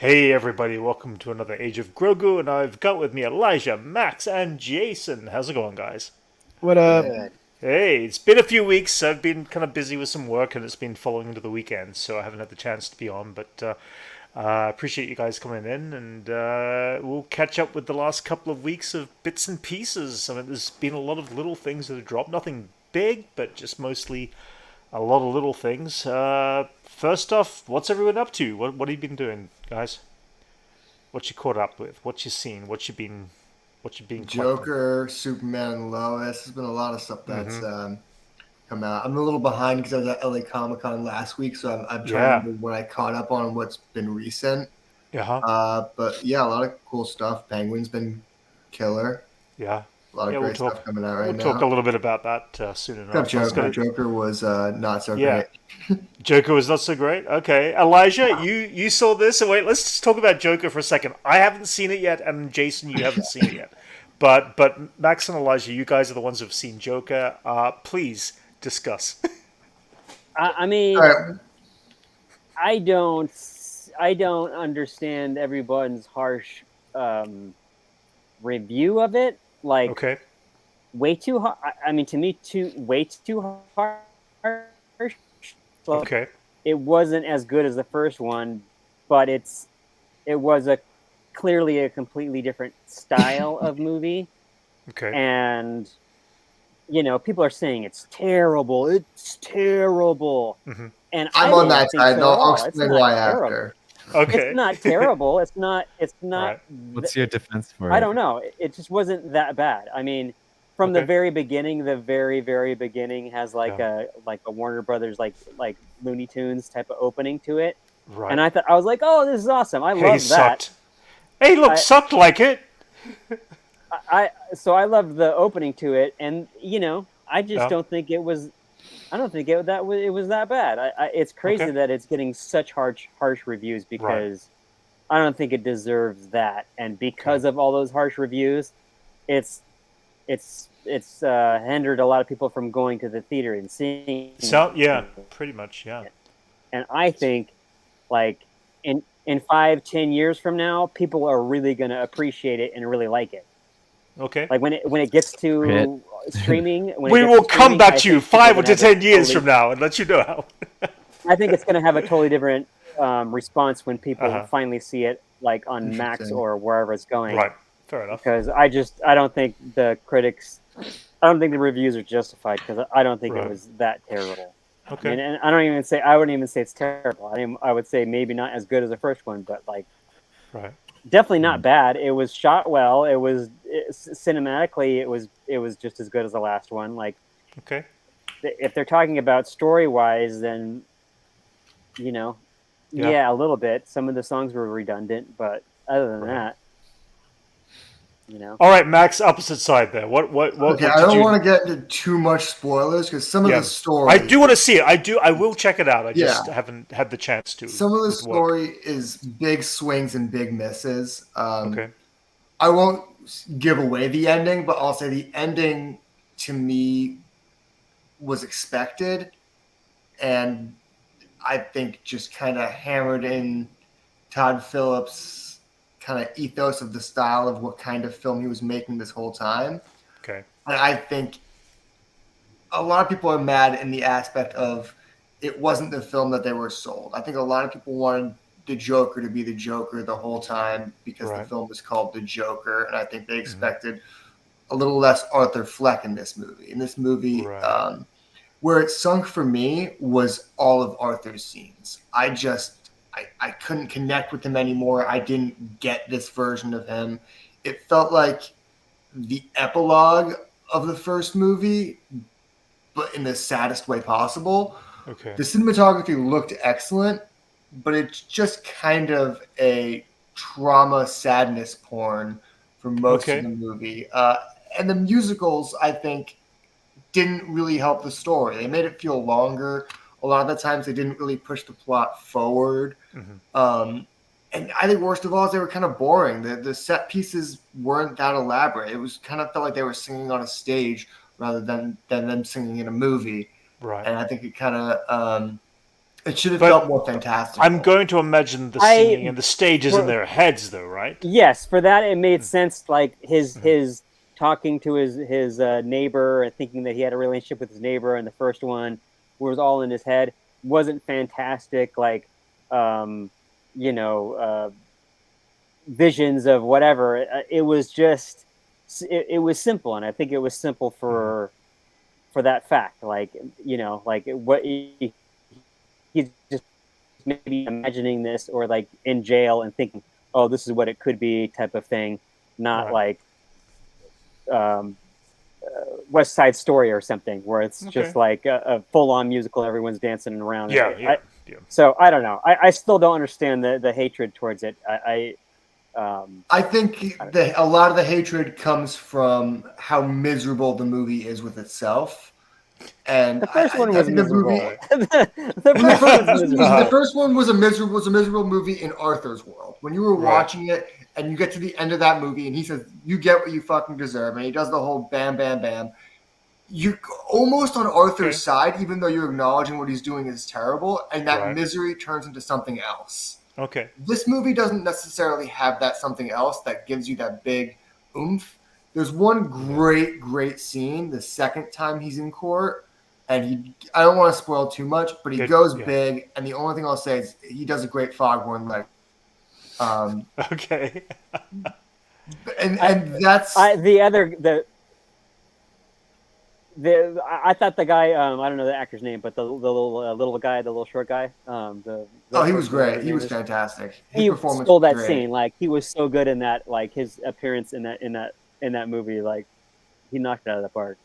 Hey everybody, welcome to another Age of Grogu, and I've got with me Elijah, Max, and Jason. How's it going, guys? What up? Good. Hey, it's been a few weeks. I've been kind of busy with some work, and it's been following into the weekend, so I haven't had the chance to be on. But I appreciate you guys coming in, and we'll catch up with the last couple of weeks of bits and pieces. I mean, there's been a lot of little things that have dropped. Nothing big, but just mostly a lot of little things. First off, what's everyone up to? What have you been doing, guys? What you caught up with? What you seen? What you been collecting? Joker, Superman, and Lois. There's been a lot of stuff that's Mm-hmm. come out. I'm a little behind because I was at LA Comic Con last week, so I'm trying to Yeah. remember what I caught up on and what's been recent. Yeah. Huh? But yeah, a lot of cool stuff. Penguin's been killer. Yeah. A lot of Yeah. We'll great talk. stuff coming out We'll right talk a now. little bit about that soon Except enough. Let's Joker. go. Joker was not so Yeah. great. Joker was not so great. Okay, Elijah, you saw this. So wait, let's just talk about Joker for a second. I haven't seen it yet, and Jason, you haven't seen it yet. But Max and Elijah, you guys are the ones who've seen Joker. Please discuss. I All mean, right. I don't, I don't understand everyone's harsh um, review of it. Like, Okay. way too hard. I mean, to me, too way too harsh. Like, Okay. it wasn't as good as the first one, but it was a clearly a completely different style of movie, Okay. and people are saying it's terrible. It's terrible. Hmm. And I'm I on don't that think side, and so at I'll all. It's explain not why terrible. after. It's Okay. not terrible. It's not. Right. What's your defense for I it? don't know. It just wasn't that bad. I mean, from the Okay. very beginning, the very beginning has like Yeah. a Warner Brothers like Looney Tunes type of opening to it, and Right. I was like, oh, this is awesome. I Hey, love that. sucked. Hey, look, I sucked like it. so I loved the opening to it, and I just Yeah. don't think it was. I don't think it was that bad. It's crazy Okay. that it's getting such harsh reviews Right. because I don't think it deserves that, and Okay. because of all those harsh reviews, it's it's hindered a lot of people from going to the theater and seeing So yeah, it. pretty much. Yeah. And I think, like, in 5-10 years from now, people are really going to appreciate it and really like it. Okay. Like when it gets Brit. to streaming, when it We gets will to come streaming, back I to you think people are 5 or going to to have a 10 years from totally. now and let you know how. I think it's going to have a totally different response when people Uh-huh. finally see it, like on Max Interesting. or wherever it's going. Right. Fair enough. Because I don't think the critics, I don't think the reviews are justified because I don't think it Right. was that terrible. I Okay. mean, and I wouldn't even say it's terrible. I would say maybe not as good as the first one, but like Right. definitely not Mm. bad. It was shot well. Cinematically, it was just as good as the last one. Like, Okay. if they're talking about story wise, then you know, Yeah. yeah, a little bit. Some of the songs were redundant, but other than Right. that, you know. All right, Max. Opposite side there. Okay, What I did don't you? want to get into too much spoilers because some of the Yeah. I story, do want to see it. I do. I will check it out. I just yeah, haven't had the chance to some of the with work. story is big swings and big misses. Okay. I won't give away the ending, but I'll say the ending to me was expected, and I think just kind of hammered in Todd Phillips' kind of ethos of the style of what kind of film he was making this whole time. Okay. And I think a lot of people are mad in the aspect of it wasn't the film that they were sold. I think a lot of people wanted the Joker to be the Joker the whole time because the Right. film was called The Joker, and I think they Hmm. expected a little less Arthur Fleck in this movie. In this movie, Right. where it sunk for me was all of Arthur's scenes. I couldn't connect with him anymore. I didn't get this version of him. It felt like the epilogue of the first movie, but in the saddest way possible. Okay. The cinematography looked excellent, but it's just kind of a trauma sadness porn for most of Okay. the movie. And the musicals, I think, didn't really help the story. They made it feel longer. A lot of the times, they didn't really push the plot forward. Hmm. Um, and I think worst of all is they were kind of boring. The set pieces weren't that elaborate. It was kind of felt like they were singing on a stage rather than them singing in a movie. Right. And I think it kind of It should have But felt more fantastic. I'm going to imagine the singing and the stage is in their heads, though, right? Yes, for that it made sense. Like his talking to his neighbor and thinking that he had a relationship with his neighbor in the first one was all in his head. Wasn't fantastic. Like, you know, visions of whatever. It was just it was simple, and I think it was simple for that fact. Like, you know, like what he's just maybe imagining this, or like in jail and thinking, oh, this is what it could be, type of thing. Not Right. like West Side Story or something, where it's just like a full-on musical, everyone's dancing around. Yeah. So I don't know. I still don't understand the hatred towards it. I think a lot of the hatred comes from how miserable the movie is with itself. And the first one was miserable. The first one was a miserable movie in Arthur's world. When you were watching it and you get to the end of that movie and he says, "You get what you fucking deserve," and he does the whole bam, bam, bam. You're almost on Arthur's side, even though you're acknowledging what he's doing is terrible, and that misery turns into something else. Okay. This movie doesn't necessarily have that something else that gives you that big oomph. There's one great scene the second time he's in court, and I don't want to spoil too much, but he goes big, and the only thing I'll say is he does a great foghorn leg. Okay. and that's I thought the guy, I don't know the actor's name, but the little guy, the little short guy. He was great. He was fantastic. He stole that scene. Like, he was so good in that. Like, his appearance in that movie, like, he knocked it out of the park.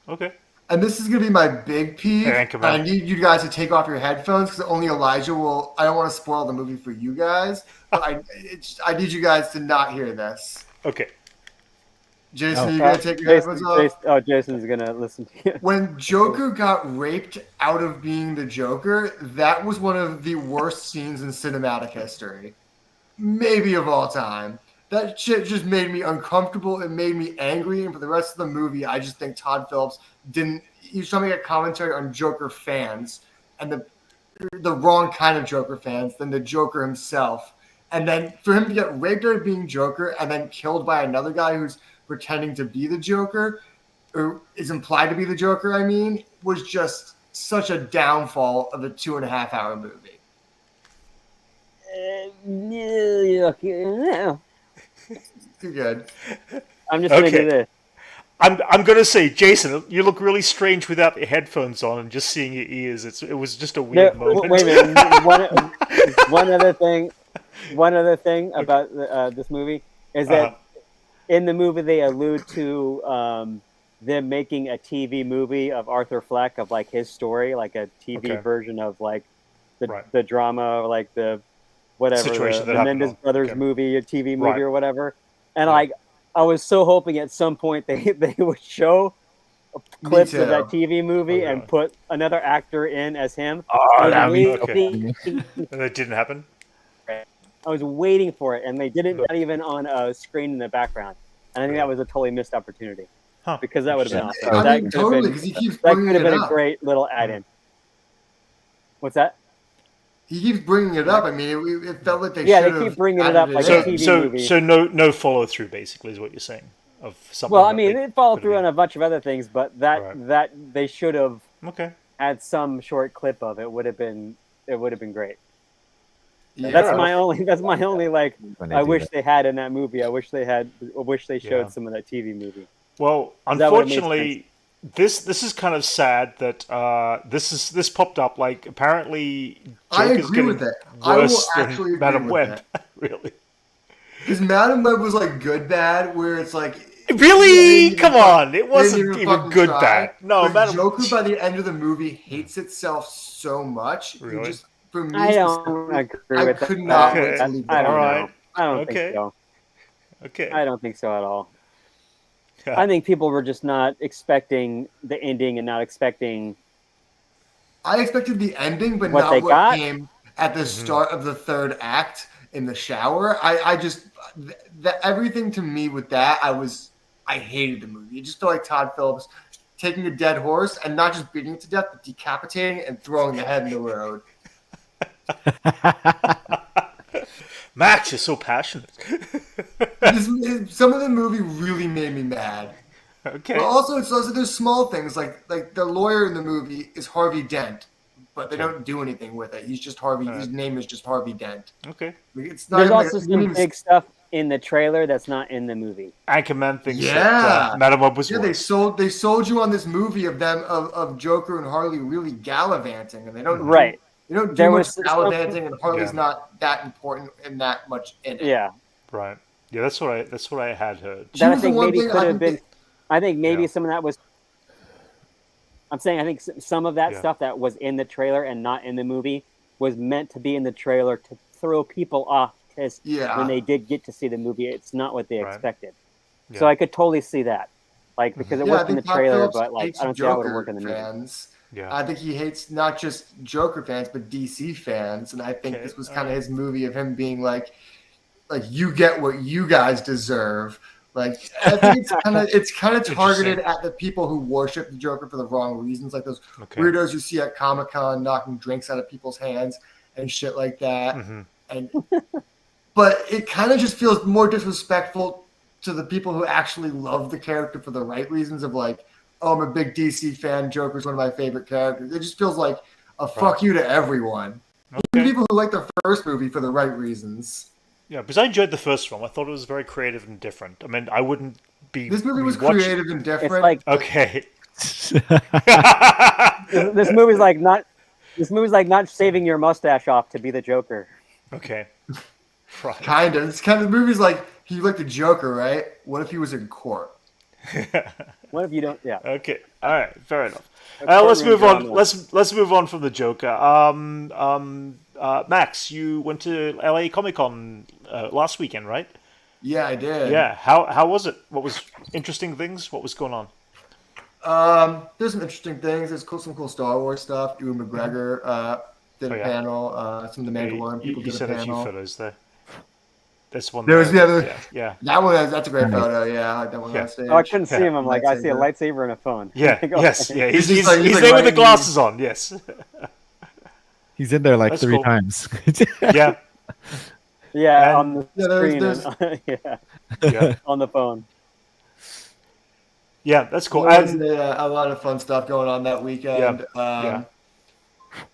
Okay. And this is going to be my big peeve. I need you guys to take off your headphones because only Elijah will. I don't want to spoil the movie for you guys, but I need you guys to not hear this. Okay. Jason, are you going to take your headphones off? Jason's going to listen to you. When Joker got raped out of being the Joker, that was one of the worst scenes in cinematic history. Maybe of all time. That shit just made me uncomfortable. It made me angry. And for the rest of the movie, I just think Todd Phillips he was trying to make a commentary on Joker fans and the wrong kind of Joker fans than the Joker himself. And then for him to get raped out of being Joker and then killed by another guy who's pretending to be the Joker, or is implied to be the Joker, I mean, was just such a downfall of a 2.5-hour movie. You're good. I'm just going to do this. I'm going to say, Jason, you look really strange without the headphones on and just seeing your ears. It was just a weird moment. Wait a minute. One other thing about this movie is that in the movie they allude to them making a TV movie of Arthur Fleck, of like his story, like a TV version of like the drama, like the whatever, the Mendes Brothers movie, a TV movie or whatever. And like, I was so hoping at some point they would show clips of that TV movie and put another actor in as him. Oh, that that didn't happen. I was waiting for it, and they didn't, not even on a screen in the background. And I think that was a totally missed opportunity because that would have been awesome. I mean, totally, because he keeps that bringing could have it been up. a great little add-in. What's that? He keeps bringing it up. I mean, it felt like they should have. Yeah, they keep bringing it up like a TV movie. So no follow through, basically, is what you're saying of something. Well, I mean, they followed through on a bunch of other things, but that they should have had some short clip of it. Would have been great. Yeah. That's my only like. I wish they had in that movie. I wish they showed some of that TV movie. Well, unfortunately, this is kind of sad that this popped up. Like, apparently, Joker's agree with it. Worse than Madam Web. Really? Because Madam Web was like good bad, where it's like really, come on, it wasn't even good bad. No, Madam Joker by the end of the movie hates itself so much. Really? Just, for me, I don't agree with that. I could not wait to leave. I don't think so. Okay. I don't think so at all. I think people were just not expecting the ending and not expecting. I expected the ending, but not what came at the start of the third act in the shower. I just everything to me with that, I hated the movie. It just felt like Todd Phillips taking a dead horse and not just beating it to death, but decapitating it and throwing the head in the road. Max, you're so passionate. Some of the movie really made me mad. But Okay. also, it's also there's small things like the lawyer in the movie is Harvey Dent, but they Okay. don't do anything with it. He's just Harvey. His name is just Harvey Dent. Okay. Like, it's not There's even like also you wouldn't some even- big stuff in the trailer that's not in the movie. Anchorman thinks that Yeah. Madam Web was Yeah, worse. they sold you on this movie of them of Joker and Harley really gallivanting, and they don't Right. they don't do There much was some- gallivanting, and Harley's Yeah. not that important and that much in it. Yeah. Right. Yeah, that's what I had heard. She That I was the think one maybe thing could I have think been. I think maybe Yeah. some of that was. I'm saying I think some of that Yeah. stuff that was in the trailer and not in the movie was meant to be in the trailer to throw people off because Yeah. when they did get to see the movie, it's not what they Right. expected. Yeah. So I could totally see that, like because it Yeah, I worked in the think Todd trailer, Phillips but like hates I don't see how it would Joker work in the movie. fans. Yeah. I think he hates not just Joker fans but DC fans, and I think Okay, this was all kind of right. his movie of him being like you get what you guys deserve. Like I think it's kind of targeted at the people who worship the Joker for the wrong reasons, like those Okay. weirdos you see at Comic-Con knocking drinks out of people's hands and shit like that. Mm-hmm. And but it kind of just feels more disrespectful to the people who actually love the character for the right reasons of like, oh, I'm a big DC fan. Joker's one of my favorite characters. It just feels like a fuck you to everyone. Even people who like the first movie for the right reasons. Yeah, because I enjoyed the first one. I thought it was very creative and different. I mean, I wouldn't be. This movie was rewatching- creative and different. It's like Okay. this movie's like not. This movie's like not shaving your mustache off to be the Joker. Okay. Right. kind of. It's kind of the movie's like he like the Joker, right? What if he was in court? What if you don't? Yeah. Okay. All right. Fair enough. A Let's courtroom move on. drama. Let's move on from the Joker. Max, you went to LA Comic Con last weekend, right? Yeah, I did. Yeah. How was it? What was interesting things? What was going on? There's some interesting things. There's some cool Star Wars stuff. Ewan McGregor did a Oh, yeah. panel. Some of the Mandalorian people You did a sent a few panel. photos there. This one. There was yeah. that one. That's a great photo. Yeah, I like that one Yeah. on stage. Oh, I couldn't see him. I'm like, I see a Lightsaber. lightsaber and a phone. Yeah. Like, okay. Yes. Yeah. He's He's like there with the writing- glasses on. Yes. He's in there like That's 3 cool. times. Yeah. Yeah, And- on the Yeah, there's- screen. And, yeah, Yeah. on the phone. Yeah. That's cool. There was And a lot of fun stuff going on that weekend. Yeah.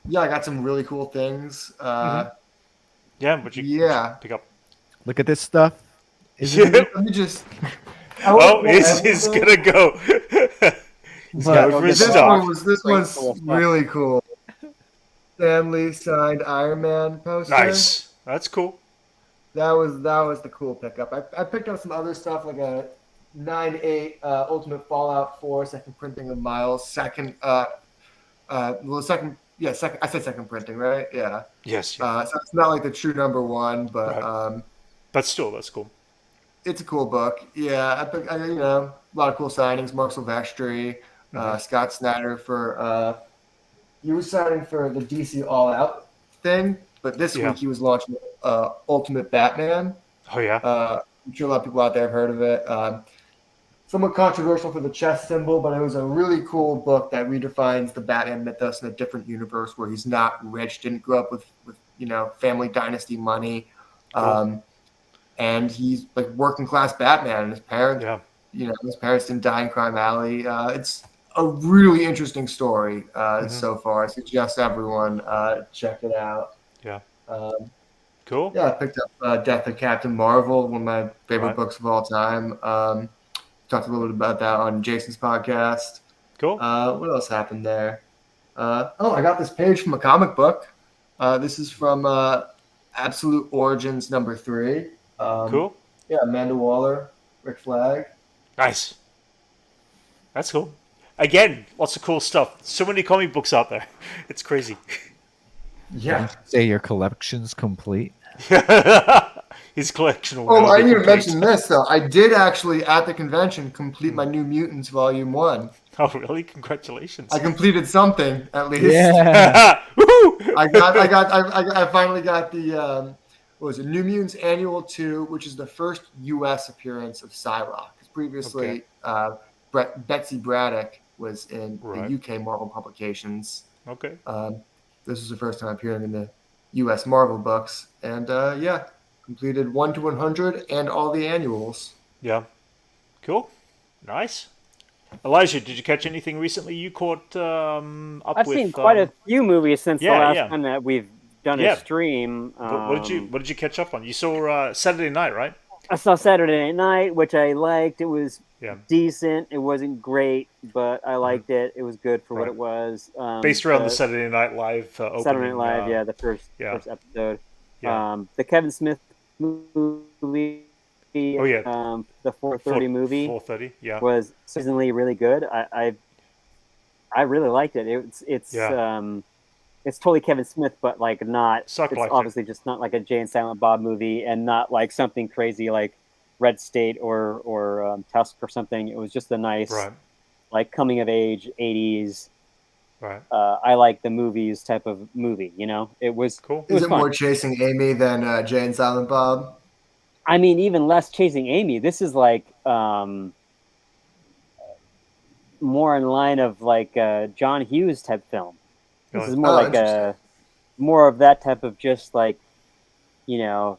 Yeah, I got some really cool things. yeah, but you Yeah. pick up. Look at this stuff. Yeah. Let me just. Oh, he's gonna go. He's But going for his this stock. this Great one's cool stuff. really cool. Stan Lee signed Iron Man poster. Nice. That's cool. That was the cool pickup. I picked up some other stuff like a 9/8 Ultimate Fallout 4 second printing of Miles second second I said second printing, right? Yeah. Yes. Yeah. So it's not like the true number one, but Right. But still, that's cool. it's a cool book. Yeah, a lot of cool signings. Mark Silvestri, Scott Snyder for he was signing for the DC All Out thing, but this Yeah. week he was launching Ultimate Batman. Oh yeah. I'm sure a lot of people out there have heard of it. Somewhat controversial for the chess symbol, but it was a really cool book that redefines the Batman mythos in a different universe where he's not rich, didn't grow up with family dynasty money, Cool. and he's like working class Batman. And his parents, Yeah. his parents didn't die in Crime Alley. It's a really interesting story so far. I suggest everyone check it out. Yeah. Cool. Cool. Yeah, I picked up Death of Captain Marvel, one of my favorite Right. books of all time. Talked a little bit about that on Jason's podcast. Cool. What else happened there? I got this page from a comic book. This is from Absolute Origins number 3. Cool. Yeah, Amanda Waller, Rick Flag. Nice. That's cool. Again, lots of cool stuff. So many comic books out there. It's crazy. Yeah. Say your collection's complete. His collection. Will Oh, never I be didn't even complete. mention this though. I did actually at the convention complete my New Mutants Volume 1. Oh, really? Congratulations. I completed something at least. Yeah. Woohoo! I finally got the what was it, New Mutants Annual 2, which is the first U.S. appearance of Psylocke. Because previously, Betsy Braddock was in Right. the UK Marvel publications. Okay. This was the first time appearing in the U.S. Marvel books, and yeah, completed 1 to 100 and all the annuals. Yeah. Cool. Nice. Elijah, did you catch anything recently you caught up I've seen with? quite a few movies since the Yeah, last yeah, time that we've done a yeah. stream. What did you catch up on? You saw Saturday Night, right? I saw Saturday Night, which I liked. It was Yeah. decent. It wasn't great, but I liked it. It was good for what Right. it was. Based around the The Saturday Night Live Saturday Night opening. Live, yeah, the Yeah. first episode. Yeah. The Kevin Smith movie, Oh yeah. the 4:30 movie 4:30. Yeah. was seasonally really good. I really liked it. Yeah. It's totally Kevin Smith, but like not. Suck It's liked it. obviously just not like a Jay and Silent Bob movie, and not like something crazy like Red State or Tusk or something. It was just a nice Right. like coming of age '80s. Right. I like the movies type of movie. You know, it was Cool. it Is was it fun. more Chasing Amy than Jay and Silent Bob? I mean, even less Chasing Amy. This is like more in line of like John Hughes type film. This Really? is more Oh, like interesting. more of that type of just like you know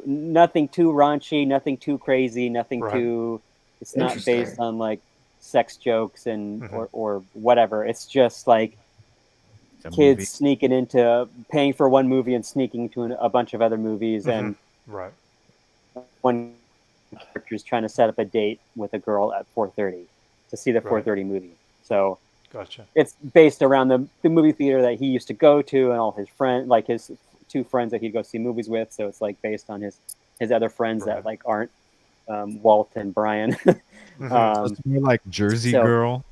nothing too raunchy, nothing too crazy, nothing Right. too. It's not based Interesting. on like sex jokes and Mhm. or whatever. It's just like It's a kids movie. sneaking into paying for one movie and sneaking to a bunch of other movies, and Right. one character is trying to set up a date with a girl at 4:30 to see the Right. 4:30 movie. So Gotcha. it's based around the movie theater that he used to go to and all his friends, like his two friends that he'd go see movies with. So it's like based on his other friends Right. that like aren't Walt and Brian. Mhm. So it's more like Jersey so Girl.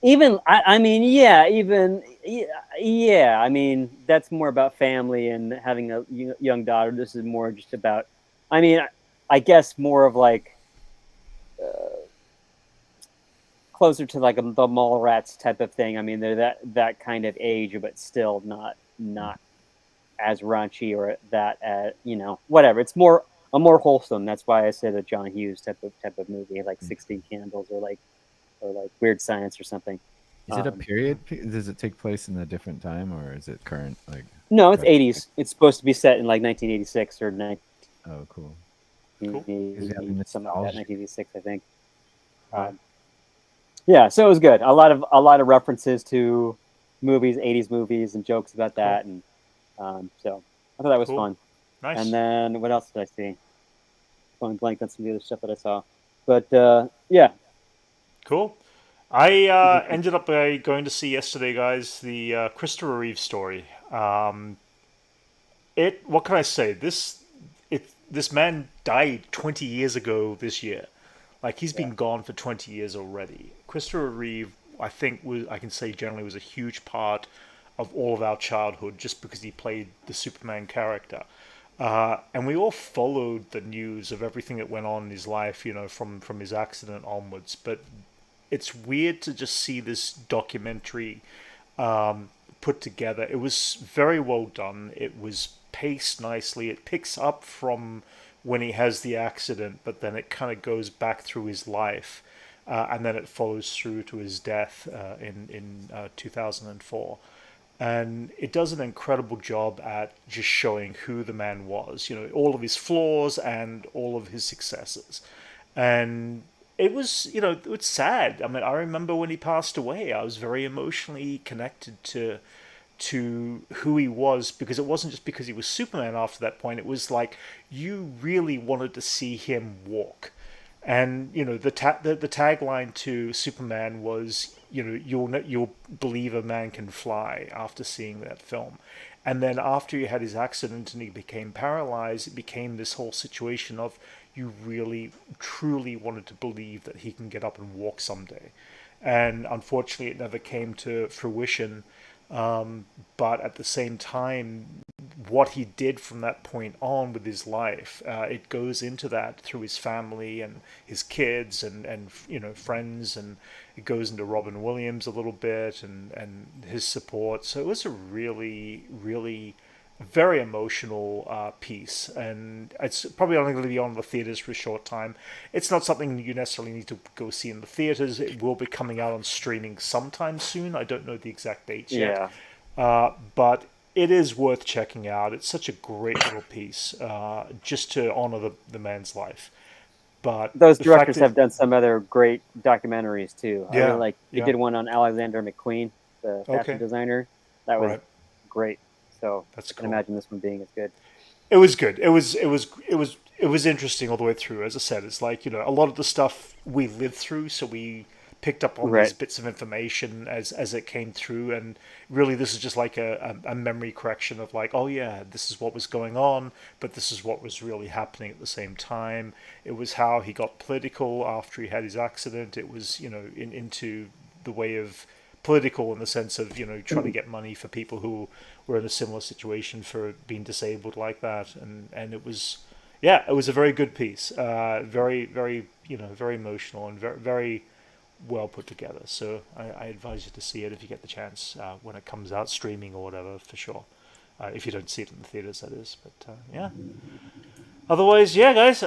even I mean, yeah, even yeah, I mean that's more about family and having a young daughter. This is more just about, I mean, I guess more of like closer to like the Mallrats type of thing. I mean, they're that kind of age, but still not as raunchy or that whatever. It's more a more wholesome. That's why I said a John Hughes type of movie, like 16 Candles or like Weird Science or something. Is it a period? Does it take place in a different time, or is it current? Like, No, it's 80s. It's supposed to be set in like 1986 or oh, cool. Cool. Is it something like that, nostalgia? 1986, I think. Right. Yeah, so it was good. A lot of references to movies, 80s movies, and jokes about that, and so I thought that was Cool. fun. Nice. And then what else did I see? Going blank on some of the other stuff that I saw, but yeah, Cool. I ended up going to see yesterday, guys, the Christopher Reeve story. What can I say? This man died 20 years ago this year. Like he's been gone for 20 years already. Christopher Reeve, I can say generally was a huge part of all of our childhood just because he played the Superman character. And we all followed the news of everything that went on in his life, from his accident onwards. But it's weird to just see this documentary put together. It was very well done. It was paced nicely. It picks up from when he has the accident, but then it kind of goes back through his life, and then it follows through to his death in 2004. And it does an incredible job at just showing who the man was, all of his flaws and all of his successes. And it was, it's sad. I mean, I remember when he passed away, I was very emotionally connected to who he was, because it wasn't just because he was Superman after that point. It was like you really wanted to see him walk. And the tagline to Superman was, you'll believe a man can fly after seeing that film. And then after he had his accident and he became paralyzed, it became this whole situation of you really truly wanted to believe that he can get up and walk someday. And unfortunately, it never came to fruition. But at the same time, what he did from that point on with his life, it goes into that through his family and his kids and friends, and it goes into Robin Williams a little bit and his support. So it was a really, really very emotional piece, and it's probably only going to be on the theaters for a short time. It's not something you necessarily need to go see in the theaters. It will be coming out on streaming sometime soon. I don't know the exact dates yet, yeah. but it is worth checking out. It's such a great little piece, just to honor the man's life. But Those the fact directors that, have done some other great documentaries too. I yeah, really like. They yeah, did one on Alexander McQueen, the fashion okay, designer. That was right, great. So that's I can cool. imagine this one being as good. It was good. It was interesting all the way through. As I said, it's like, a lot of the stuff we lived through, so we picked up on these Right. bits of information as it came through, and really this is just like a memory correction of like, oh yeah, this is what was going on, but this is what was really happening at the same time. It was how he got political after he had his accident. It was, into the way of political in the sense of, trying to get money for people who were in a similar situation for being disabled like that, and it was, yeah, it was a very good piece, very very, very emotional and very very well put together. So I advise you to see it if you get the chance, when it comes out streaming or whatever, for sure. If you don't see it in the theaters, that is. But yeah. Otherwise, yeah, guys,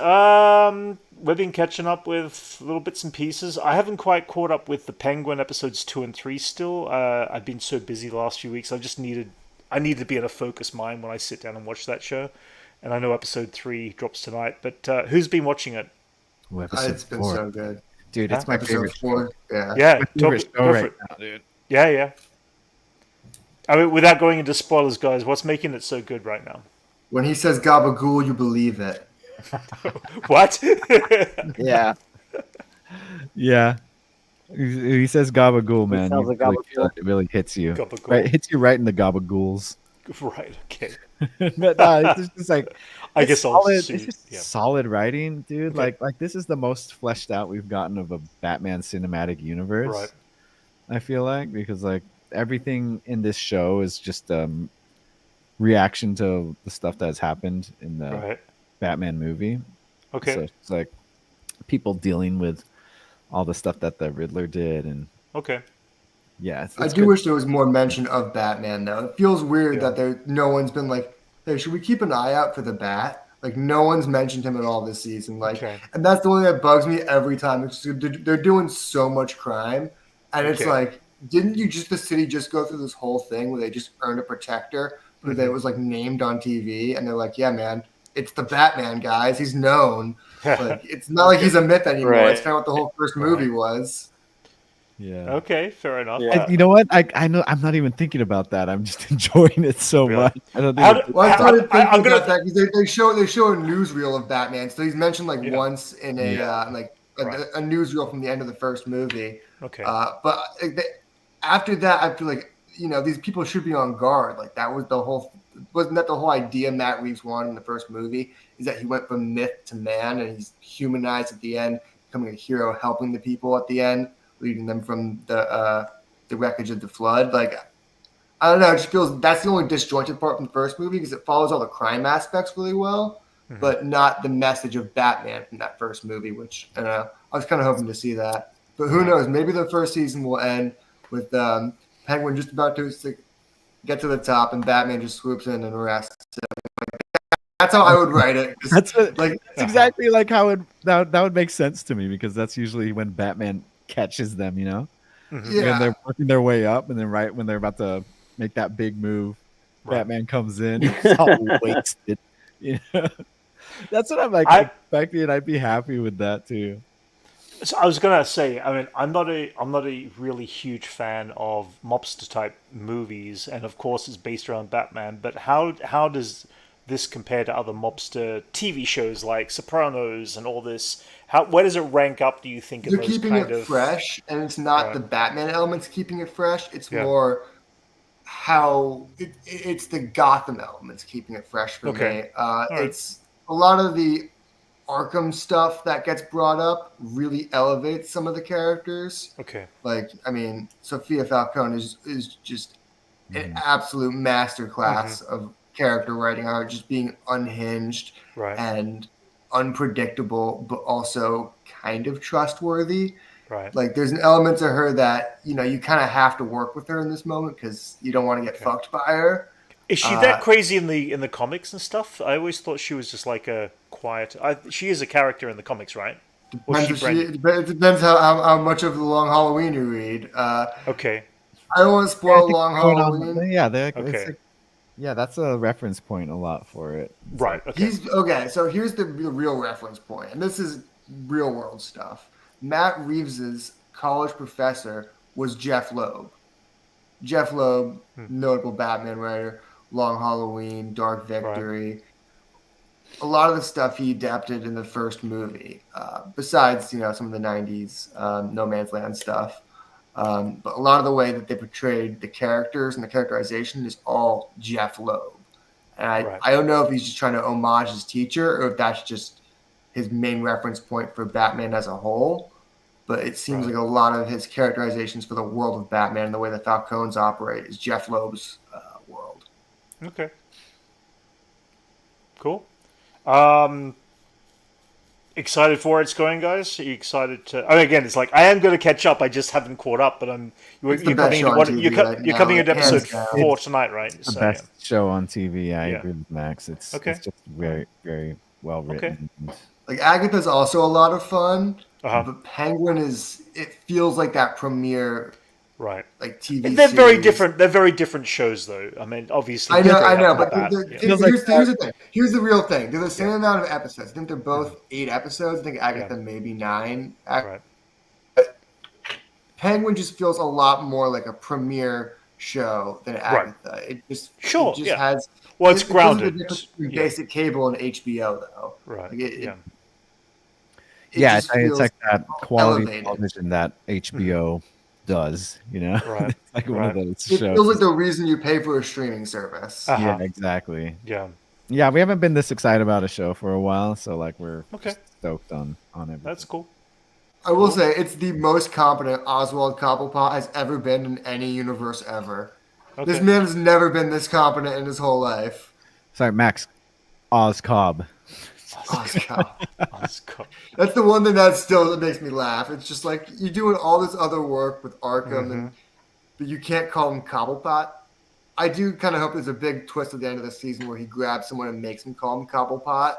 we've been catching up with little bits and pieces. I haven't quite caught up with the Penguin episodes 2 and 3 still. I've been so busy the last few weeks. I needed to be in a focused mind when I sit down and watch that show. And I know episode 3 drops tonight. But who's been watching it? Ooh, episode It's been 4. so good. Dude, it's Huh? my Episode favorite show. 4, yeah. Yeah, My favorite show go for right it. now, dude. Yeah, yeah. I mean, without going into spoilers, guys, what's making it so good right now? When he says gabagool, you believe it. What? Yeah. Yeah. He says gabagool, man. sounds You like really feel gabagool. it. It really hits you. Gabagool. Right, it hits you right in the gabagools. Right. Okay. But no, it's just like I it's guess I'll solid. see. It's just Yeah. solid writing, dude. Okay. Like this is the most fleshed out we've gotten of a Batman cinematic universe. Right. I feel like because like everything in this show is just reaction to the stuff that has happened in the Right. Batman movie. Okay. So it's like people dealing with all the stuff that the Riddler did, and Okay. yeah, it's I good. do wish there was more mention of Batman, though. It feels weird Yeah. that no one's been like, hey, should we keep an eye out for the Bat? Like, no one's mentioned him at all this season. Like, Okay. and that's the one that bugs me every time. It's just, they're doing so much crime, and it's Okay. like, didn't the city just go through this whole thing where they just earned a protector, who Mm-hmm. that was like named on TV, and they're like, yeah, man, it's the Batman, guys. He's known. Like, it's not like he's a myth anymore. Right. It's kind of what the whole first movie was. Yeah. Okay. Fair enough. Yeah. You know what? I know I'm not even thinking about that. I'm just enjoying it so Really? much. I don't How think do- Well, I How- started thinking I'm gonna- about that because they show a newsreel of Batman. So he's mentioned like Yeah. once in a Right. a newsreel from the end of the first movie. Okay. But after that, I feel like these people should be on guard. Like that was wasn't that the whole idea Matt Reeves wanted in the first movie? Is that he went from myth to man and he's humanized at the end, becoming a hero, helping the people at the end, leading them from the wreckage of the flood. Like I don't know, it just feels that's the only disjointed part from the first movie because it follows all the crime aspects really well, Mhm. but not the message of Batman from that first movie, which I don't know. I was kind of hoping to see that. But who knows? Maybe the first season will end with Penguin just about to get to the top and Batman just swoops in and arrests him. That's how I would write it. that's what, Like that's exactly like how that would make sense to me because that's usually when Batman catches them, you know? Mhm. When yeah, they're working their way up and then right when they're about to make that big move, Right. Batman comes in, he's all wasted. You know? That's what I'm like I- expecting. I'd be happy with that too. So I was gonna say, I mean, I'm not a really huge fan of mobster type movies, and of course it's based around Batman. But how does this compare to other mobster TV shows like Sopranos and all this? Where does it rank up? Do you think in they're those keeping kind it of fresh, and it's not Right. the Batman elements keeping it fresh. It's Yeah. more how it's the Gotham elements keeping it fresh for Okay. me. right. It's a lot of the Arkham stuff that gets brought up really elevates some of the characters. Okay. Like, I mean, Sophia Falcone is just an Mhm. absolute masterclass of character writing, her just being unhinged Right. and unpredictable, but also kind of trustworthy. Right. Like, there's an element to her that you kind of have to work with her in this moment because you don't want to get Okay. fucked by her. Is she that crazy in the comics and stuff? I always thought she was just like a quiet. She is a character in the comics, right? Or is she It depends how much of the Long Halloween you read. Okay. I don't want to Yeah, I spoil think Long going on- Halloween. yeah, Okay. it's like, Yeah, that's a reference point a lot for it. It's Right. like, Okay. He's okay. So here's the real reference point, and this is real world stuff. Matt Reeves's college professor was Jeff Loeb. Jeff Loeb, notable Batman writer, Long Halloween, Dark Victory. A lot of the stuff he adapted in the first movie, besides some of the '90s No Man's Land stuff. But a lot of the way that they portrayed the characters and the characterization is all Jeff Loeb. And I don't know if he's just trying to homage his teacher or if that's just his main reference point for Batman as a whole. But it seems like a lot of his characterizations for the world of Batman and the way the Falcons operate is Jeff Loeb's world. Okay. Cool. Excited for where it's going, guys? Are you excited to? I mean, again, it's like I am going to catch up. I just haven't caught up, but you're coming into episode 4 tonight, right? The best show on TV. I agree with Max. It's just very, very well written. Okay. Like Agatha's also a lot of fun, but Penguin it feels like that premiere. Right. Like TV. They're series. very different. They're very different shows, though. I mean, obviously. I know, but here's the thing. Here's the real thing. They're the same amount of episodes. I think they're both 8 episodes. I think Agatha maybe 9. Right. But Penguin just feels a lot more like a premiere show than Agatha. Right. It just has. Well, it's grounded. Basic cable and HBO, though. Right. Like it's like that quality television that HBO does, Right. It's like one of those it shows. feels like the reason you pay for a streaming service. Yeah, exactly. Yeah, we haven't been this excited about a show for a while, so like we're stoked on everything. That's cool. I will say it's the most competent Oswald Cobblepot has ever been in any universe ever. Okay. This man has never been this competent in his whole life. Sorry, Max. Oz Cobb. That's the one thing that makes me laugh. It's just like you're doing all this other work with Arkham, but you can't call him Cobblepot. I do kind of hope there's a big twist at the end of the season where he grabs someone and makes him call him Cobblepot.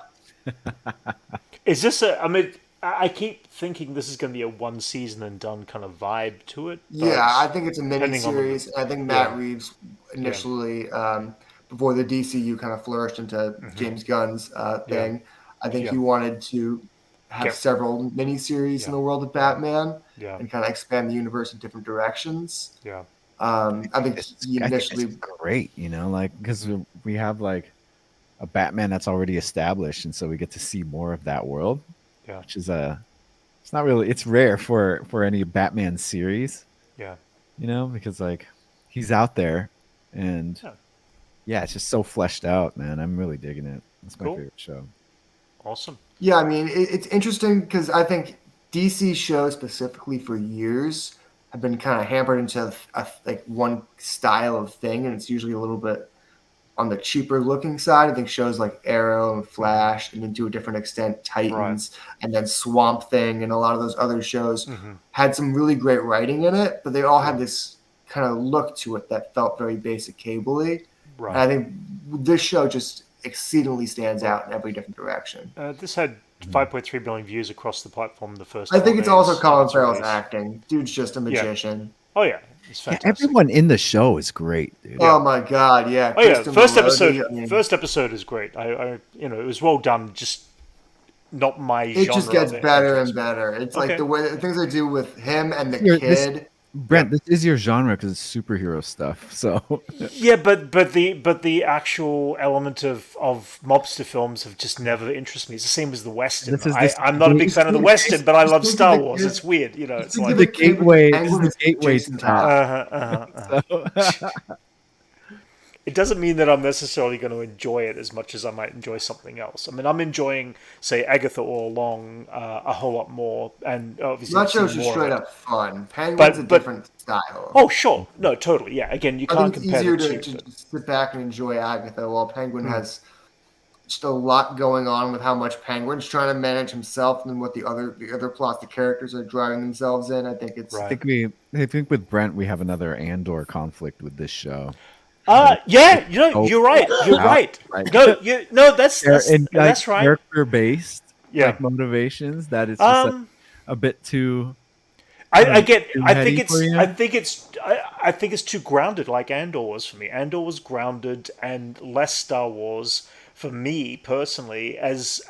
Is this I mean, I keep thinking this is going to be a one season and done kind of vibe to it. Yeah, I think it's a mini-series. I think Matt Reeves initially, before the DCU kind of flourished into James Gunn's thing, I think he wanted to have several mini-series in the world of Batman and kind of expand the universe in different directions. Yeah. I think it's great, because we have like a Batman that's already established, and so we get to see more of that world. Yeah. Which is it's rare for any Batman series. Yeah. Because like he's out there and it's just so fleshed out, man. I'm really digging it. It's my favorite show. Awesome. Yeah, I mean, it's interesting because I think DC shows specifically for years have been kind of hampered into like one style of thing, and it's usually a little bit on the cheaper looking side. I think shows like Arrow and Flash, and then to a different extent Titans, and then Swamp Thing, and a lot of those other shows had some really great writing in it, but they all had this kind of look to it that felt very basic cable-y. Right. And I think this show just exceedingly stands out in every different direction. This had 5.3 million views across the platform the first. I think it's also Colin Farrell's acting. Dude's just a magician. Oh yeah, it's fantastic. Everyone in the show is great, dude. Oh my god, yeah. Oh yeah, first episode is great. I it was well done. Just not my genre. It just gets better and better. It's like the way the things they do with him and the kid. Brent, this is your genre because it's superhero stuff. So yeah, but the actual element of mobster films have just never interested me. It's the same as the Western. I'm not a big fan of the Western, but I love Star Wars. It's weird, It's like the gateway. It's the gateway to that. It doesn't mean that I'm necessarily going to enjoy it as much as I might enjoy something else. I mean, I'm enjoying, say, Agatha All Along a whole lot more, and obviously that show's just straight up fun. Penguin's a different style. Oh, sure, no, totally, yeah. Again, you can't compare the two. It's easier to sit back and enjoy Agatha, while Penguin has just a lot going on with how much Penguin's trying to manage himself and what the other plots the characters are driving themselves in. I think it's. I think with Brent we have another Andor conflict with this show. Yeah, you're right. You're right. No, that's right. Character based, motivations. That is just a bit too. I think I think it's too grounded, like Andor was for me. Andor was grounded and less Star Wars for me personally, as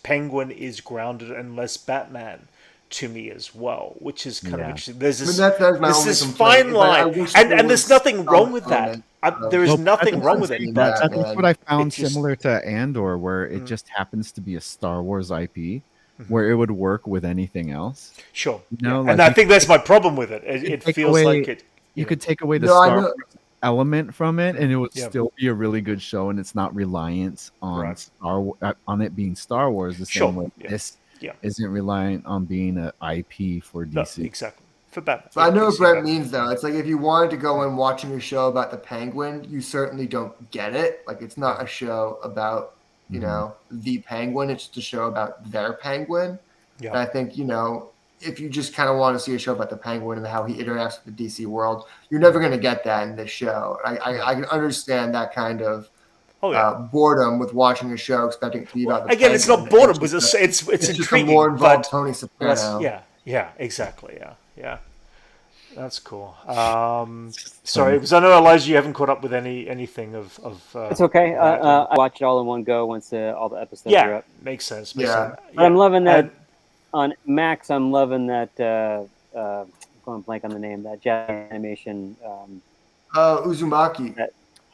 Penguin is grounded and less Batman to me as well, which is kind of Yeah. interesting. There's I mean, this that's my there's only this complaint. fine It's like, I line, wish and there and there's was nothing wrong some with that. element of There is Well, nothing that's wrong with it, seeing but that, That's what I found it's just- similar to Andor, where it just happens to be a Star Wars IP, where it would work with anything else. sure, You know, and like I think that's my problem with it. It take feels away- like it. you could take away the No, I Star know. Wars element from it, and it would Yeah. still be a really good show, and it's not reliant on Right. on it being Star Wars the Sure, same way yeah. this Yeah. isn't reliant on being an IP for No, DC. exactly for Batman. So I know what DC Brent Batman. means, though. It's like if you wanted to go in watching a show about the Penguin, you certainly don't get it. Like, it's not a show about, you know, the Penguin. It's just a show about their Penguin. Yeah. And I think, you know, if you just kind of want to see a show about the Penguin and how he interacts with the DC world, you're never going to get that in this show. I can understand that kind of Oh yeah. boredom with watching a show expecting it to be about the Again, it's Penguin. not boredom, just but it's just a intriguing. more involved but Tony less, Soprano. yeah, exactly. Yeah. That's cool. Sorry, because I know Elijah, you haven't caught up with anything of. It's okay. that. I watch it all in one go once all the episodes are Yeah, up. makes sense. Yeah. But I'm loving that And- on Max. I'm loving that. Going blank on the name. That Japanese animation. Uzumaki.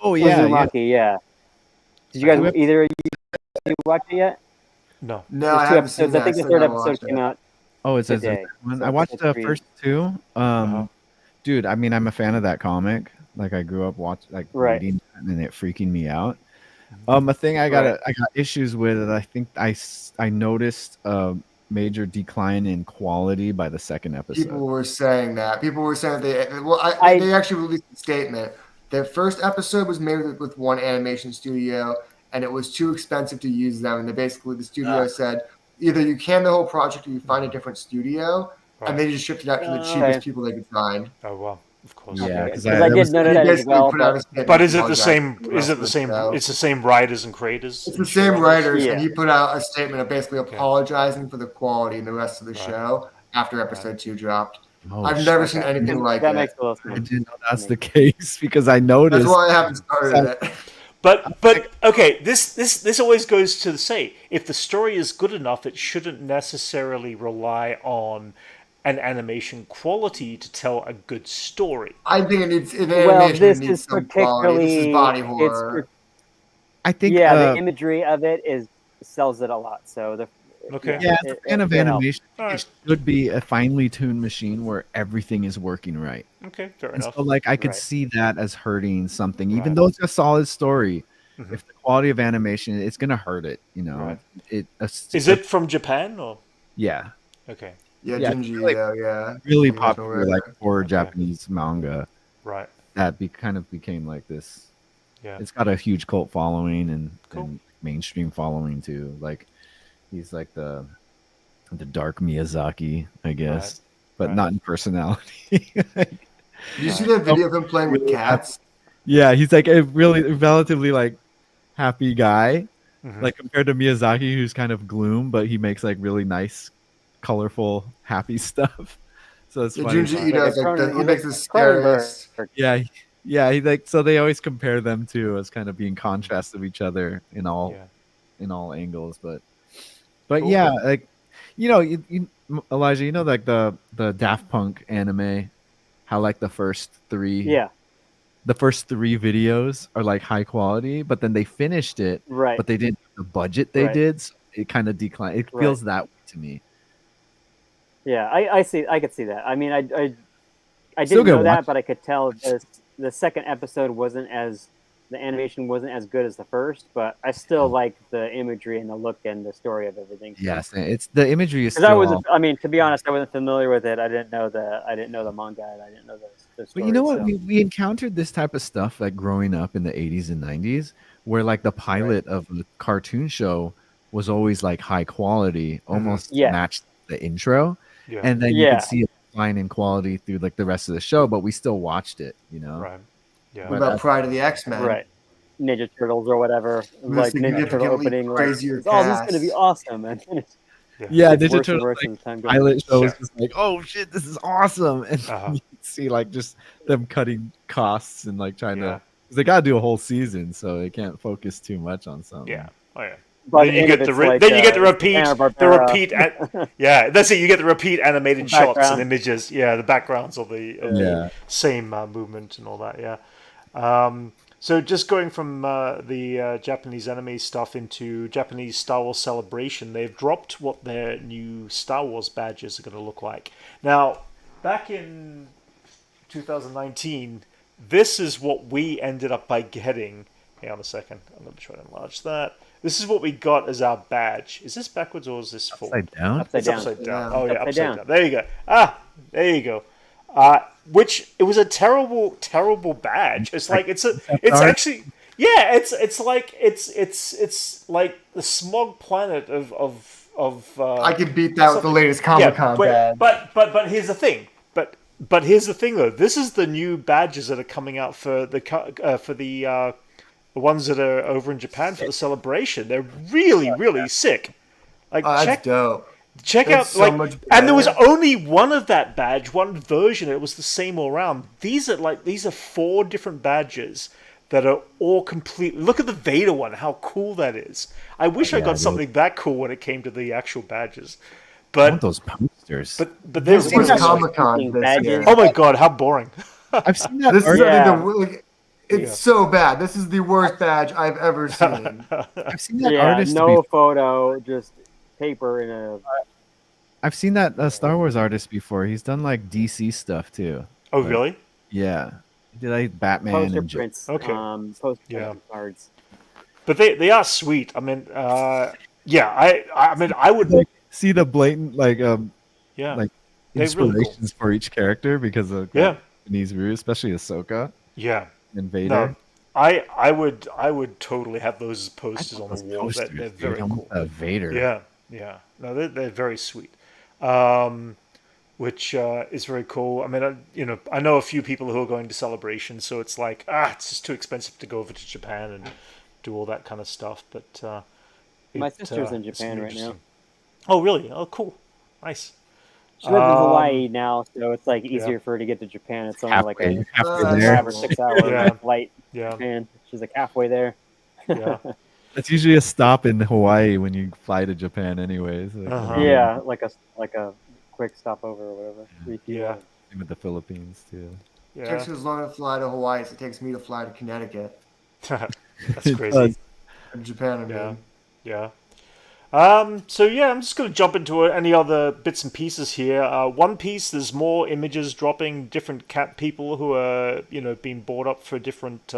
Oh yeah, yeah. Uzumaki. Yeah. Did you guys either of you watch it yet? No. No, There's I two haven't seen episodes. that. I think the so third I haven't episode watched came it. out. Oh, it says today. one. So I watched it's the free. first two. Uh-huh. Dude, I mean, I'm a fan of that comic. Like, I grew up Right. reading it and it freaking me out. A thing I got issues with, and I think I noticed a major decline in quality by the second episode. People were saying that. People were saying that they actually released a statement. Their first episode was made with one animation studio, and it was too expensive to use them. And the studio said, either you can the whole project or you find a different studio. Right. And they just shipped it out to the cheapest people they could find. Oh well, of course. Yeah, because because I did know that as well. But is it the same? Is it the same? It's the same writers and creators. It's the same writers, Yeah. and he put out a statement of basically apologizing for the quality in the rest of the show after episode 2 dropped. Oh, I've never seen anything like that it. makes a lot of I sense. didn't know that's the case because I noticed. That's why I haven't started it. But okay, this always goes to say, if the story is good enough, it shouldn't necessarily rely on an animation quality to tell a good story. I think it needs an Well, animation. this needs is some quality. This is particularly body horror. I think. the imagery of it sells it a lot. So the Okay. Yeah, as a fan of animation, All right. it should be a finely tuned machine where everything is working right. Okay, fair And enough. so, like, I could Right. see that as hurting something, even Right. though it's a solid story. Mhm. If the quality of animation, it's gonna hurt it. You know, Right. is it from Japan or? Yeah, Okay, Yeah, Yeah, Junji like, Ito, yeah. really The original popular, like writer. for Okay. Japanese manga. right. That kind of became like this. Yeah. It's got a huge cult following Cool. and mainstream following too. Like, he's like the dark Miyazaki, I guess, but right. not in personality. Did you see that video of him playing with cats? Yeah, he's like a really relatively like happy guy, Mhm. like compared to Miyazaki, who's kind of gloom, but he makes like really nice, colorful, happy stuff. So it's Yeah, funny. Junji Ito is like he makes the Cronenberg. scariest. Yeah, he like so they always compare them two as kind of being contrasts of each other in all Yeah. in all angles, but Cool. yeah, like Elijah, you know, like the Daft Punk anime, how like the first three videos are like high quality, but then they finished it, Right. but they didn't have the budget they Right. did, so it kind of declined. It feels that way to me. Yeah, I see. I could see that. I mean, I Still didn't gonna know that, watch but I could tell the second episode the animation wasn't as good as the first, but I still like the imagery and the look and the story of everything. Yes, it's the imagery is Because still. I mean, to be honest, I wasn't familiar with it. I didn't know the manga. And I didn't know the story. But you know what? so- We encountered this type of stuff like growing up in the 80s and 90s, where like the pilot of the cartoon show was always like high quality, almost Yeah. matched the intro, Yeah. and then you Yeah. could see a decline in quality through like the rest of the show, but we still watched it, you know? Right. Yeah. What about Pride of the X-Men? Right. Ninja Turtles or whatever. With Like Ninja Turtle significantly opening. Like, crazier oh, this is going to be cast. awesome. And then it's Yeah, It's Ninja worse and Turtles worse like, as the time goes on. pilot show was Sure. just like, oh shit, this is awesome, and you can see like just them cutting costs and like trying to. Cause they got to do a whole season, so they can't focus too much on something. Yeah. Oh yeah. By Then the you end of get the it's like, then you get the it's repeat Hanna-Barbera. yeah, that's it. You get the repeat animated The shots and background. images. Yeah, the backgrounds of the Yeah. same movement and all that. Yeah. So just going from the Japanese anime stuff into Japanese Star Wars Celebration, they've dropped what their new Star Wars badges are going to look like. Now, back in 2019, this is what we ended up by getting. Hang on a second. I'm going to try to enlarge that. This is what we got as our badge. Is this backwards or is this forward? Upside down. It's upside down. Oh yeah, upside down. down. There you go. There you go. Which it was a terrible, terrible badge. It's like it's actually it's like the smog planet of I could beat that with the latest Comic-Con badge. But here's the thing. But here's the thing though. This is the new badges that are coming out for the ones that are over in Japan for the celebration. They're really, really sick. Like That's dope. Check That's out so like, much and there was better. only one of that badge, one version. It was the same all around. These are 4 different badges that are all complete. Look at the Vader one. How cool that is. I wish I got something that cool when it came to the actual badges. I want But those posters. but there's This was These are Comic-Con this badges. year. oh my god, how boring. I've seen that. This is art- Yeah. it's so bad. This is the worst badge I've ever seen. I've seen that Yeah, artist. no photo, just paper in a. I've seen that Star Wars artist before. He's done like DC stuff too. Oh Like, really? Yeah, he did like Batman Poster and prints. Okay. Poster Yeah. cards. But they are sweet. I mean, yeah. I mean, I would. see the blatant like Yeah. like They're really cool. inspirations for each character because of Yeah. Japanese roots, especially Ahsoka Yeah. and Vader. No, I would totally have those as posters on Those the wall. posters, They're dude, very I cool. want Vader. Yeah, yeah. No, they're very sweet. Which is very cool. I mean, I know a few people who are going to Celebration, so it's like, it's just too expensive to go over to Japan and do all that kind of stuff. But My sister's in it's Japan right now. interesting. Oh, really? Oh, cool. Nice. She lives in Hawaii now, so it's like easier for her to get to Japan. It's only like a halfway there. 5 or 6 hour Yeah. flight to Yeah, Japan. She's like halfway there. yeah. That's usually a stop in Hawaii when you fly to Japan, anyways. Like, Uh-huh. Yeah, like a quick stopover or whatever. Yeah. same with the Philippines too. It takes Yeah. you as long to fly to Hawaii as it takes me to fly to Connecticut. That's It crazy. does. In Japan, I mean. Yeah. Yeah. So yeah, I'm just going to jump into any other bits and pieces here. One Piece, there's more images dropping, different cat people who are, being brought up for different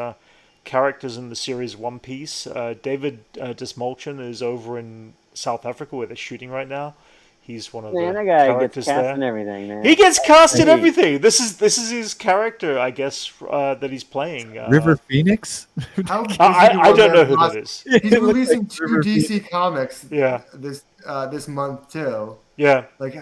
characters in the series One Piece. David Desmolchan is over in South Africa where they're shooting right now. He's one of Man, the that guy gets characters cast there. and everything, man. He gets cast in Hey. everything. This is his character, I guess, that he's playing. River Phoenix. How busy I was don't know that who last- that is. He's It looks releasing like 2 River DC comics Yeah, this month too. yeah. Like,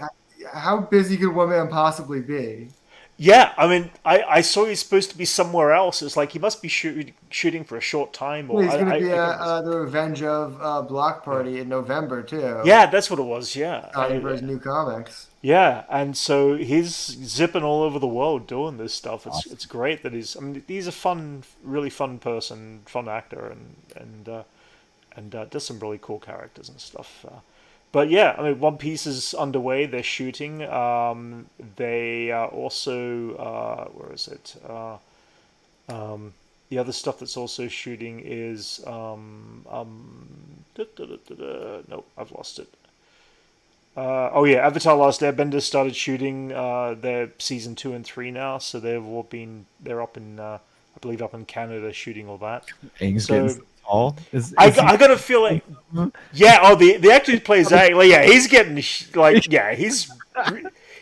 how busy could one man possibly be? Yeah, I mean, I saw he's supposed to be somewhere else. It's like he must be shooting for a short time. Or He's going to be I at the Revenge of Block Party in November too. yeah, that's what it was. Yeah, Signing for his new comics. yeah, and so he's zipping all over the world doing this stuff. It's great that he's. I mean, he's a fun, really fun person, fun actor, and does some really cool characters and stuff. But yeah, I mean, One Piece is underway. They're shooting. They are also where is it? The other stuff that's also shooting is nope, I've lost it. Oh yeah, Avatar: Last Airbender started shooting their season 2 and 3 now, so they're up in I believe up in Canada shooting all that. Aang's So- getting so tall. I got a feeling. Yeah. Oh, the actor who plays Aang. Like, yeah, he's getting like. Yeah,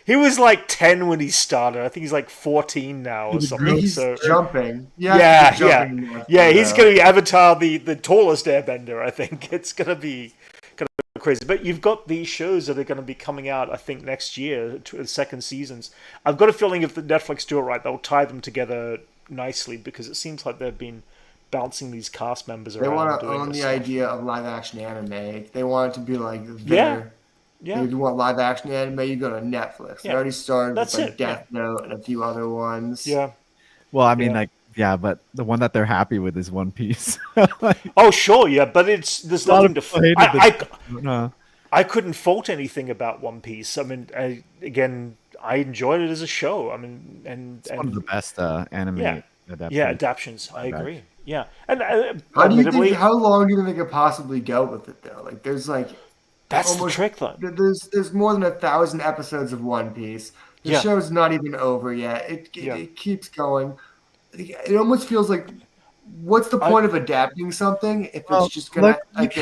he was like 10 when he started. I think he's like 14 now or something. He's So jumping. yeah, he's jumping more. yeah, he's going to be Avatar, the tallest Airbender. I think it's going to be crazy. But you've got these shows that are going to be coming out. I think next year, second seasons. I've got a feeling if the Netflix do it right, they'll tie them together nicely because it seems like they've been bouncing these cast members They around. want to doing own this the stuff. idea of live action anime. They want it to be like Yeah. their Yeah. If you want live action anime, you go to Netflix. They Yeah. already started That's with like it, Death Note and a few other ones. Yeah. Well, I mean, Yeah. like, yeah, but the one that they're happy with is One Piece. Like, Oh, sure, yeah, but there's a lot nothing of to. people hated the. No. I couldn't fault anything about One Piece. I mean, again, I enjoyed it as a show. I mean, It's one of the best anime yeah, adaptations. adaptations. I live agree. action. Yeah, and How do you think? admittedly, How long do you think they could possibly go with it though? Like, there's like that's the almost trick, though. there's more than 1,000 episodes of One Piece. The Yeah. show's not even over yet. It keeps going. It almost feels like, what's the point of adapting something if Well, it's just gonna look, like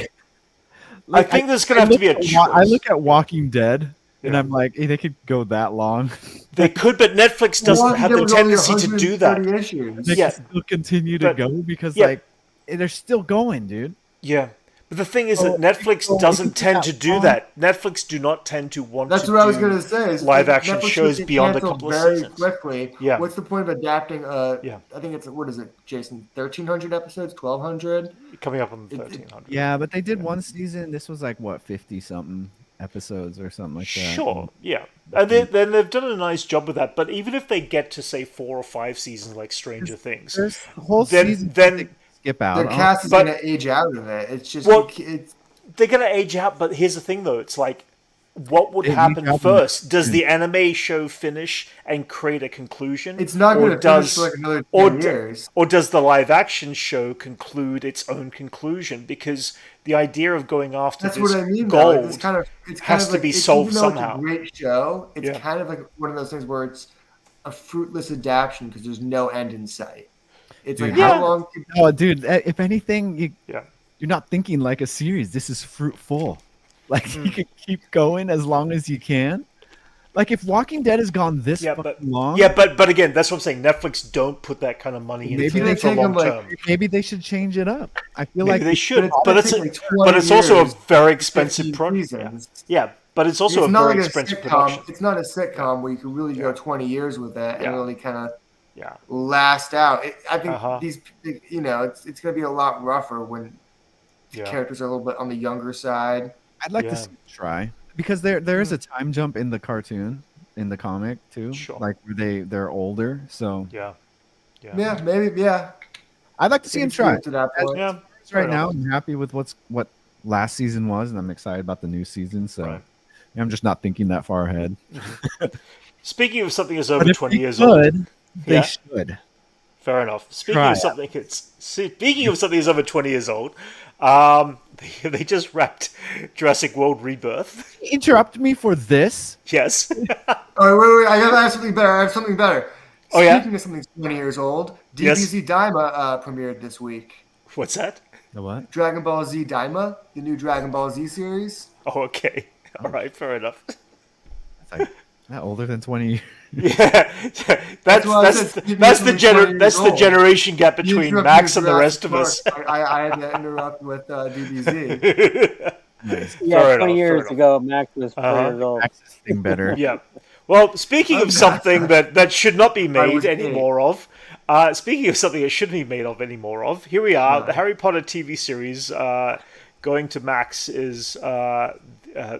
I think there's gonna have to be a choice. I look at Walking Dead, and Yeah. I'm like, hey, they could go that long. They could, but Netflix doesn't Walking have Dead the was only tendency to do that. 130 issues. They Yeah. can still continue to But- go because, yeah. like, they're still going, dude. Yeah. But the thing is Oh, that Netflix oh, doesn't it's tend that to do long. that. Netflix do not tend to want That's to what I was do gonna say. Is live action Netflix shows gets beyond a canceled couple of very seasons. quickly. Yeah. What's the point of adapting? Yeah. I think it's what is it, Jason? 1,300 episodes, 1,200. Coming up on 1,300. Yeah, but they did one season. This was like, what, 50-something episodes or something like that. Sure, yeah. And then they've done a nice job with that. But even if they get to, say, 4 or 5 seasons like Stranger Things, There's a whole then- season then- they skip out. Their cast is But- gonna age out of it. It's just Well, it's they're going to age out. But here's the thing, though. It's like, what would It happen needs to first? happen. Does the anime show finish and create a conclusion? it's not Or gonna finish does- for like another or 10 d- years. Or does the live action show conclude its own conclusion? Because the idea of going after That's this what I mean. Though. gold It's kind of has to like, be it's, solved even though somehow. It's a great show. It's Yeah. kind of like one of those things where it's a fruitless adaptation because there's no end in sight. It's like Dude. Yeah. how long? Oh, dude, if anything, Yeah. you're not thinking like a series. This is fruitful. Like, Hmm. you can keep going as long as you can. Like, if Walking Dead has gone this Yeah, fucking but long, but again, that's what I'm saying. Netflix don't put that kind of money into Maybe it they for take 'em, long like, term. maybe they should change it up. I feel Maybe like they should, it's but gonna it's take, like, 20 also a years, very expensive 15 project. Yeah. seasons. Yeah, but it's also It's a not very like a expensive sitcom. production. It's not a sitcom where you can really Yeah. go 20 years with it and Yeah. really kind of Yeah, last out. I think Uh-huh. these, it's going to be a lot rougher when yeah, characters are a little bit on the younger side. I'd like Yeah. to see them try, because there is a time jump in the cartoon, in the comic too. Sure. Like, where they're older, so yeah, Yeah, maybe. Yeah, I'd like to see They him can try. get to that point. yeah. Fair Right now, enough. I'm happy with what last season was, and I'm excited about the new season. So Right. I'm just not thinking that far ahead. Speaking of something that's But over if 20 they years old, could, they Yeah. should. fair enough. Speaking Try of it. something that's over 20 years old, they just wrapped Jurassic World Rebirth. Interrupt me for this. Yes. Oh, wait. I have something better. Oh, yeah? Speaking of something 20 years old, Yes. DBZ Daima premiered this week. What's that? The what? Dragon Ball Z Daima, the new Dragon Ball Z series. Oh, okay. All right, fair enough. It's like, not older than 20 years. Yeah, that's why I said Steve that's the Nielsen is 20 years old. generation gap You between interrupted Max me and the with rest of Jurassic us. Park. I had to interrupt with DBZ. Nice. Yeah, Fair 20 enough, years fair enough. ago, Max was 4 Uh-huh. years old. Access thing better. Yeah. Well, speaking of something that should not be I made was anymore of, speaking of something that shouldn't be made of anymore of, here we are. The Harry Potter TV series going to Max is Max,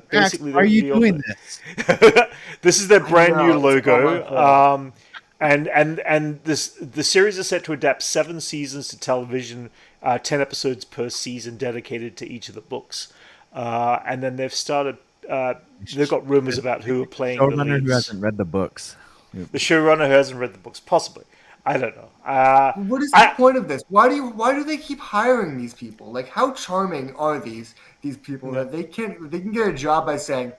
basically. why are you the doing this? This is their brand know, new it's not my logo. fault. And the series is set to adapt 7 seasons to television, 10 episodes per season dedicated to each of the books. And then they've started. They've got rumors about who are playing the Showrunner who leads. hasn't read the books. The showrunner who hasn't read the books, possibly. I don't know. What is the point of this? Why do they keep hiring these people? Like, how charming are these people that they can get a job by saying,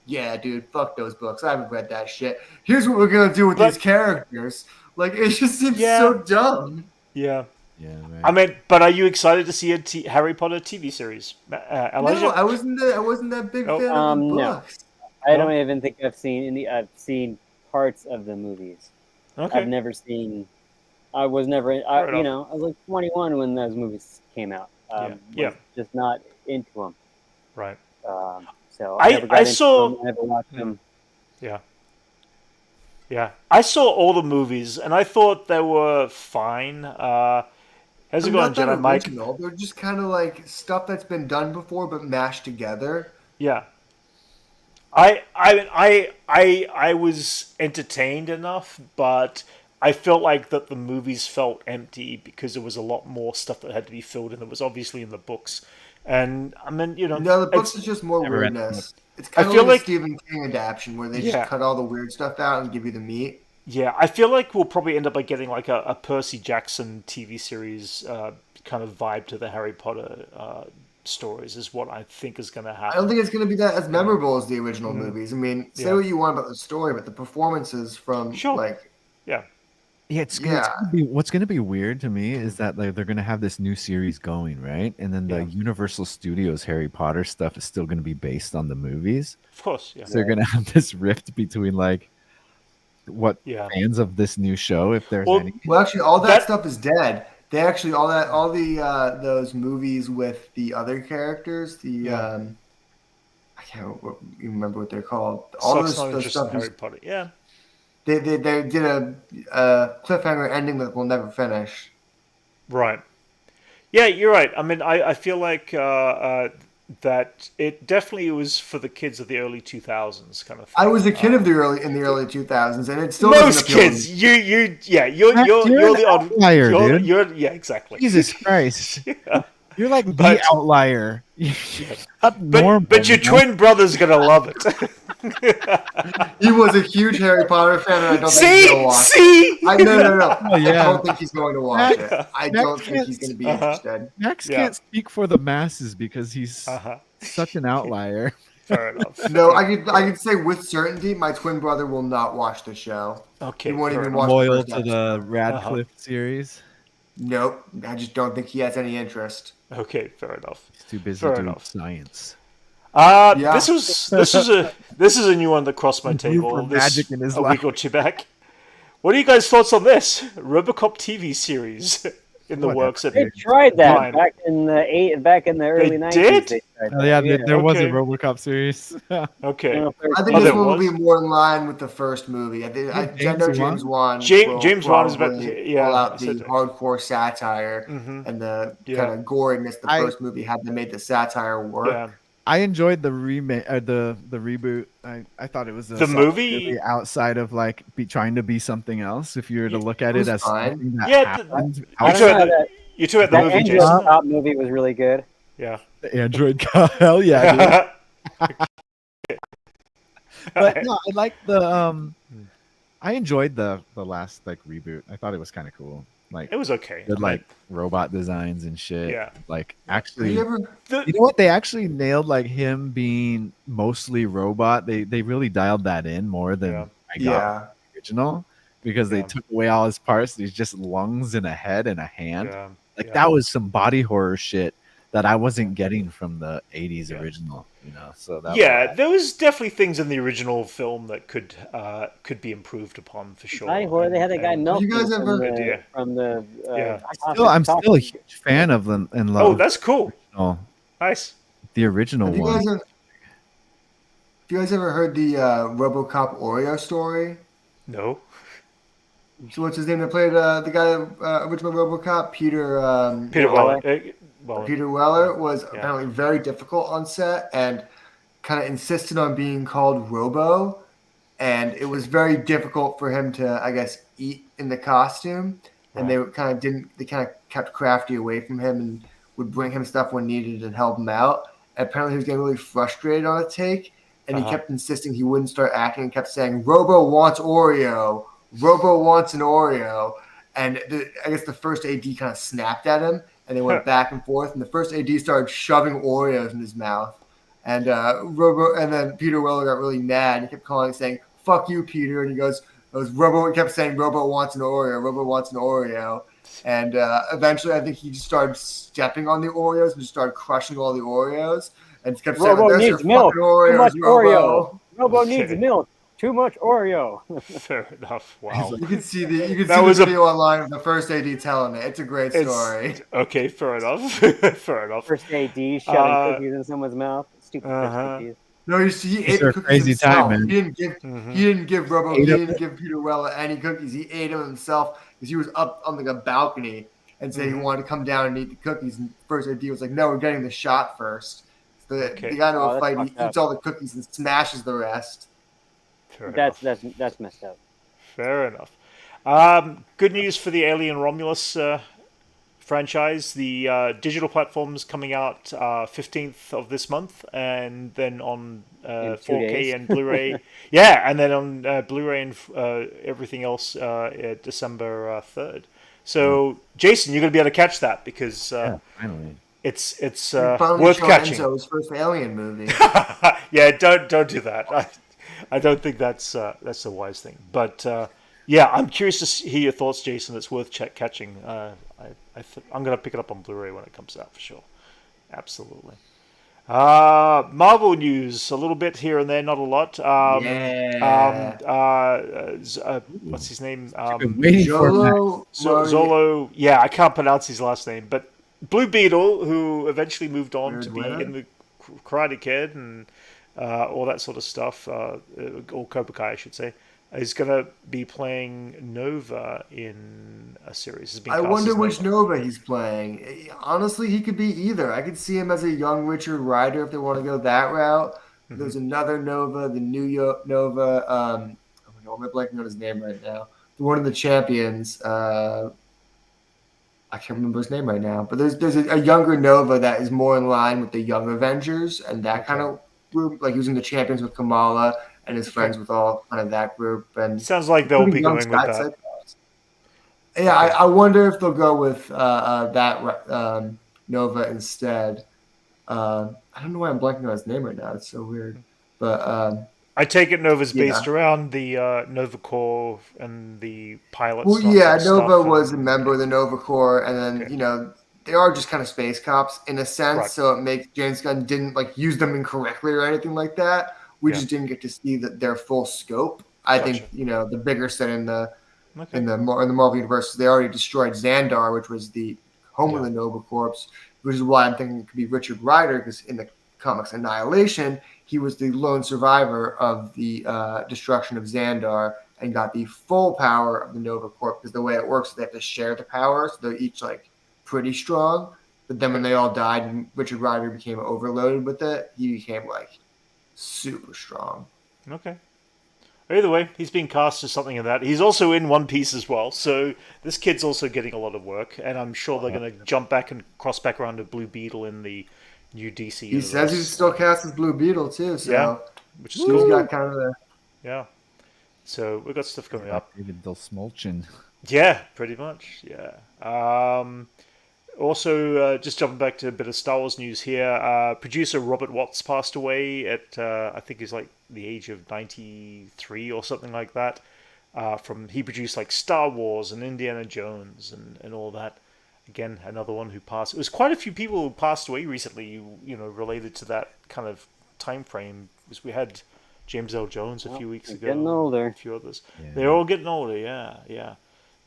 "Yeah, dude, fuck those books. I haven't read that shit. Here's what we're gonna do with But- these characters." Like, it just seems Yeah. so dumb. Yeah. Yeah, right. I mean, but are you excited to see a Harry Potter TV series? Elijah? No, I wasn't that big Nope. fan of the No. books. I don't even think I've seen any. I've seen parts of the movies. Okay. I've never seen. I was never. Fair enough. I was like 21 when those movies came out. Yeah. Was just not into them. Right. So I never got into saw- them, never watched them. Yeah. Yeah. I saw all the movies, and I thought they were fine. How's it They're going, not that Jedi Mike? original. They're just kind of like stuff that's been done before but mashed together. Yeah. I was entertained enough, but I felt like that the movies felt empty because there was a lot more stuff that had to be filled in that was obviously in the books. And I mean, No, the books it's is just more Never read the book. weirdness. It's I kind of feel like a like Stephen King adaptation where they just yeah, cut all the weird stuff out and give you the meat. yeah. I feel like we'll probably end up by getting like a Percy Jackson TV series kind of vibe to the Harry Potter stories is what I think is going to I don't happen. think it's going to be that as memorable as the original movies. I mean, say Yeah, what you want about the story, but the performances from sure. like, Yeah, Yeah, yeah, what's gonna be weird to me is that like they're gonna have this new series going, right? And then the yeah. Universal Studios Harry Potter stuff is still gonna be based on the movies. Of course. Yeah, So they're gonna have this rift between like what yeah. fans of this new show, if there's Well, any. well, actually, all that that stuff is dead. They actually all the those movies with the other characters, the yeah. I can't even remember what they're called. All Sucks not those interested in stuff Harry is Potter. Yeah. they did a cliffhanger ending that will never finish. Right. Yeah, you're right. I mean, I feel like that it definitely was for the kids of the early 2000s kind of I thing. was a kid of the early 2000s, and it still Most doesn't appeal to kids, me. yeah, you're Max, you're you're you're an the odd, outlier, dude. yeah, exactly. Jesus Christ. Yeah. You're like the But outlier. You're not normal. but your you know? twin brother's gonna love it. He was a huge Harry Potter fan, and I don't think he's See, gonna watch it. see. No. Oh, yeah. I don't think he's going to watch Max- it. I Max don't think can't- he's going to be Uh-huh. interested. Max Yeah. can't speak for the masses because he's Uh-huh. such an outlier. Fair enough. No, I could say with certainty, my twin brother will not watch the show. Okay. He won't fair even enough. watch the Loyal first to episode. the Radcliffe series. Nope, I just don't think he has any interest. Okay, fair enough. He's too busy Fair doing enough. science. Yeah. This is a new one that crossed my Root table for this magic in his a life. week or two back. What are you guys' thoughts on this RoboCop TV series in the Whatever, works? At They tried that Fine. back in the early 90s. did? They tried Oh, that. yeah, there was a Okay. RoboCop series. Okay, I think Oh, this there one will was? be more in line with the first movie. I know James Wan. James Wan is about probably yeah. pull out I the said that. hardcore satire Mhm. and the Yeah. kind of goriness the I- first movie had that made the satire work. Yeah, I enjoyed the remake, the reboot. I thought it was a The solid movie- outside of like trying to be something else. If you were to look at It it was as fine. something that Yeah, happened I You don't two know. had That, you two had the that movie, Android Jason. Cop movie was really good. Yeah. the Android Cop. Hell yeah, dude. But no, I like the I enjoyed the last like reboot. I thought it was kind of cool. Like It was okay. good I mean, like robot designs and shit. Yeah. Like Have actually you ever? you know what? They actually nailed like him being mostly robot. They really dialed that in more than Yeah. I got Yeah. in the original because they Yeah. took away all his parts. He's just lungs and a head and a hand. yeah. Like yeah. that was some body horror shit that I wasn't getting from the 80s Yeah. original, you know. So that Yeah, there was definitely things in the original film that could be improved upon for sure. Body horror. They had that guy And- Nelson You guys from ever- the, Yeah. from the Yeah. I'm still a huge fan of them and love Oh, that's cool. Nice. the original Have you one. guys ever heard the RoboCop Oreo story? No. So what's his name that played the guy original RoboCop? Peter Peter Weller. Weller. Peter Weller was Yeah. apparently very difficult on set and kind of insisted on being called Robo, and it was very difficult for him to, I guess, eat in the costume. And they kind of kept Crafty away from him and would bring him stuff when needed and help him out. And apparently, he was getting really frustrated on a take, and he kept insisting he wouldn't start acting and kept saying, "Robo wants Oreo. Robo wants an Oreo." And I guess the first AD kind of snapped at him, and they went back and forth. And the first AD started shoving Oreos in his mouth, and and then Peter Weller got really mad. And he kept calling, saying, "Fuck you, Peter!" And he goes, Robo kept saying, "Robo wants an Oreo. Robo wants an Oreo." And eventually, I think he just started stepping on the Oreos and just started crushing all the Oreos, and kept saying, Robo "There's your needs milk. fucking Oreos, Too much Robo." Oreo. Robo Okay. needs milk. Too much Oreo. Fair enough. Wow. You can see the That was a- video online of the first AD telling it. It's a great It's- story. Okay, fair enough. Fair enough. First AD shoving Uh, cookies in someone's mouth. Stupid first uh-huh. ADs. No, he ate a the cookies crazy himself. time, man. He didn't give Mhm. he didn't give Robo Ate he them. didn't give Peter Weller any cookies. He ate them himself because he was up on like a balcony and said he wanted to come down and eat the cookies. And first AD was like, "No, we're getting the shot first." The guy in a Oh, that's fight, fucked he up. eats all the cookies and smashes the rest. Fair enough. That's messed up. Fair enough. Good news for the Alien Romulus franchise. The digital platform's coming out 15th of this month, and then on In 2 4K days. and Blu-ray. Yeah, and then on Blu-ray and everything else December 3rd. So, Jason, you're going to be able to catch that because Yeah, finally. it's Finally worth showing catching. Enzo's first Alien movie. Yeah, don't do that. I don't think that's the wise thing. But yeah, I'm curious to hear your thoughts, Jason. It's worth catching. I'm going to pick it up on Blu-ray when it comes out for sure. Absolutely. Marvel news, a little bit here and there, not a lot. What's his name? Been waiting for Max. Zolo, Zolo. Yeah, I can't pronounce his last name, but Blue Beetle, who eventually moved on to be in the Karate Kid and all that sort of stuff, or Cobra Kai, I should say, is going to be playing Nova in a series. I wonder which Nova he's playing. Honestly, he could be either. I could see him as a young Richard Rider if they want to go that route. Mm-hmm. There's another Nova, the New York Nova. Oh my God, I'm blanking on his name right now. One of the champions. I can't remember his name right now. But there's a younger Nova that is more in line with the Young Avengers and that kind of group. Like he was in the Champions with Kamala and his friends with all kind of that group. And sounds like they'll be going with that. Yeah, I wonder if they'll go with that Nova instead. I don't know why I'm blanking on his name right now. It's so weird. But I take it Nova's based around the Nova Corps and the pilots. Well, yeah, Nova was a member of the Nova Corps, and then they are just kind of space cops in a sense. Right. So it makes James Gunn didn't use them incorrectly or anything like that. We just didn't get to see their full scope. I think the bigger set in the Marvel universe, they already destroyed Xandar, which was the home of the Nova Corps, which is why I'm thinking it could be Richard Rider, because in the comics Annihilation, he was the lone survivor of the destruction of Xandar and got the full power of the Nova Corps, because the way it works is they have to share the power, so they're each pretty strong. But then when they all died and Richard Rider became overloaded with it, he became super strong. Okay. Either way, he's being cast as something in that. He's also in One Piece as well, so this kid's also getting a lot of work, and I'm sure they're going to jump back and cross back around to Blue Beetle in the new DC universe. He says he's still cast as Blue Beetle too, so which is cool. He's got kind of the So we've got stuff coming up. David Delsmolchin. Yeah, pretty much. Yeah. Also, just jumping back to a bit of Star Wars news here. Producer Robert Watts passed away at I think he's the age of 93 or something like that. He produced Star Wars and Indiana Jones and all that. Again, another one who passed. It was quite a few people who passed away recently. Related to that kind of time frame. Because we had James L. Jones a few weeks ago. Getting older. A few others. Yeah. They're all getting older. Yeah.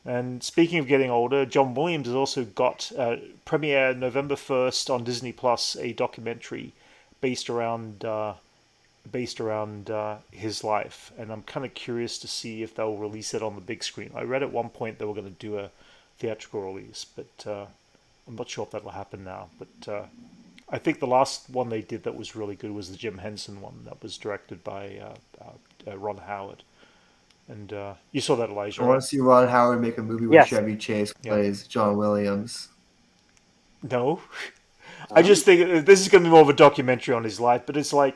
And speaking of getting older, John Williams has also got premiere November 1st on Disney Plus, a documentary based around his life, and I'm kind of curious to see if they'll release it on the big screen. I read at one point they were going to do a theatrical release, but I'm not sure if that'll happen now. But I think the last one they did that was really good was the Jim Henson one that was directed by Ron Howard. And you saw that, Elijah. I want to see Ron Howard make a movie where Chevy Chase plays John Williams. No. I just think this is going to be more of a documentary on his life, but it's I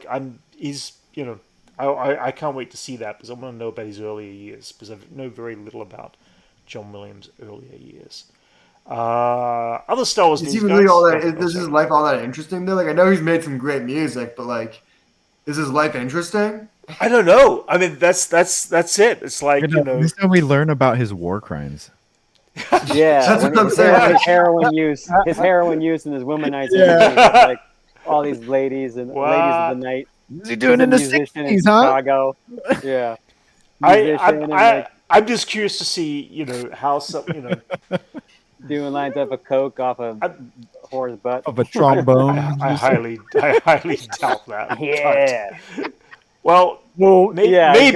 can't wait to see that because I want to know about his earlier years because I know very little about John Williams' earlier years. Other Star Wars news, is he really all that? Is his life all that interesting though? I know he's made some great music, but is his life interesting? I don't know. I mean, that's it. It's This time we learn about his war crimes. Yeah, that's what I'm saying. His heroin use, and his womanizing, all these ladies and ladies of the night. What's he doing in the 60s, huh? Chicago. Yeah. I'm just curious to see, how some, doing lines up of coke off a whore's butt. Of a trombone. I highly doubt that. Yeah. Well, maybe. I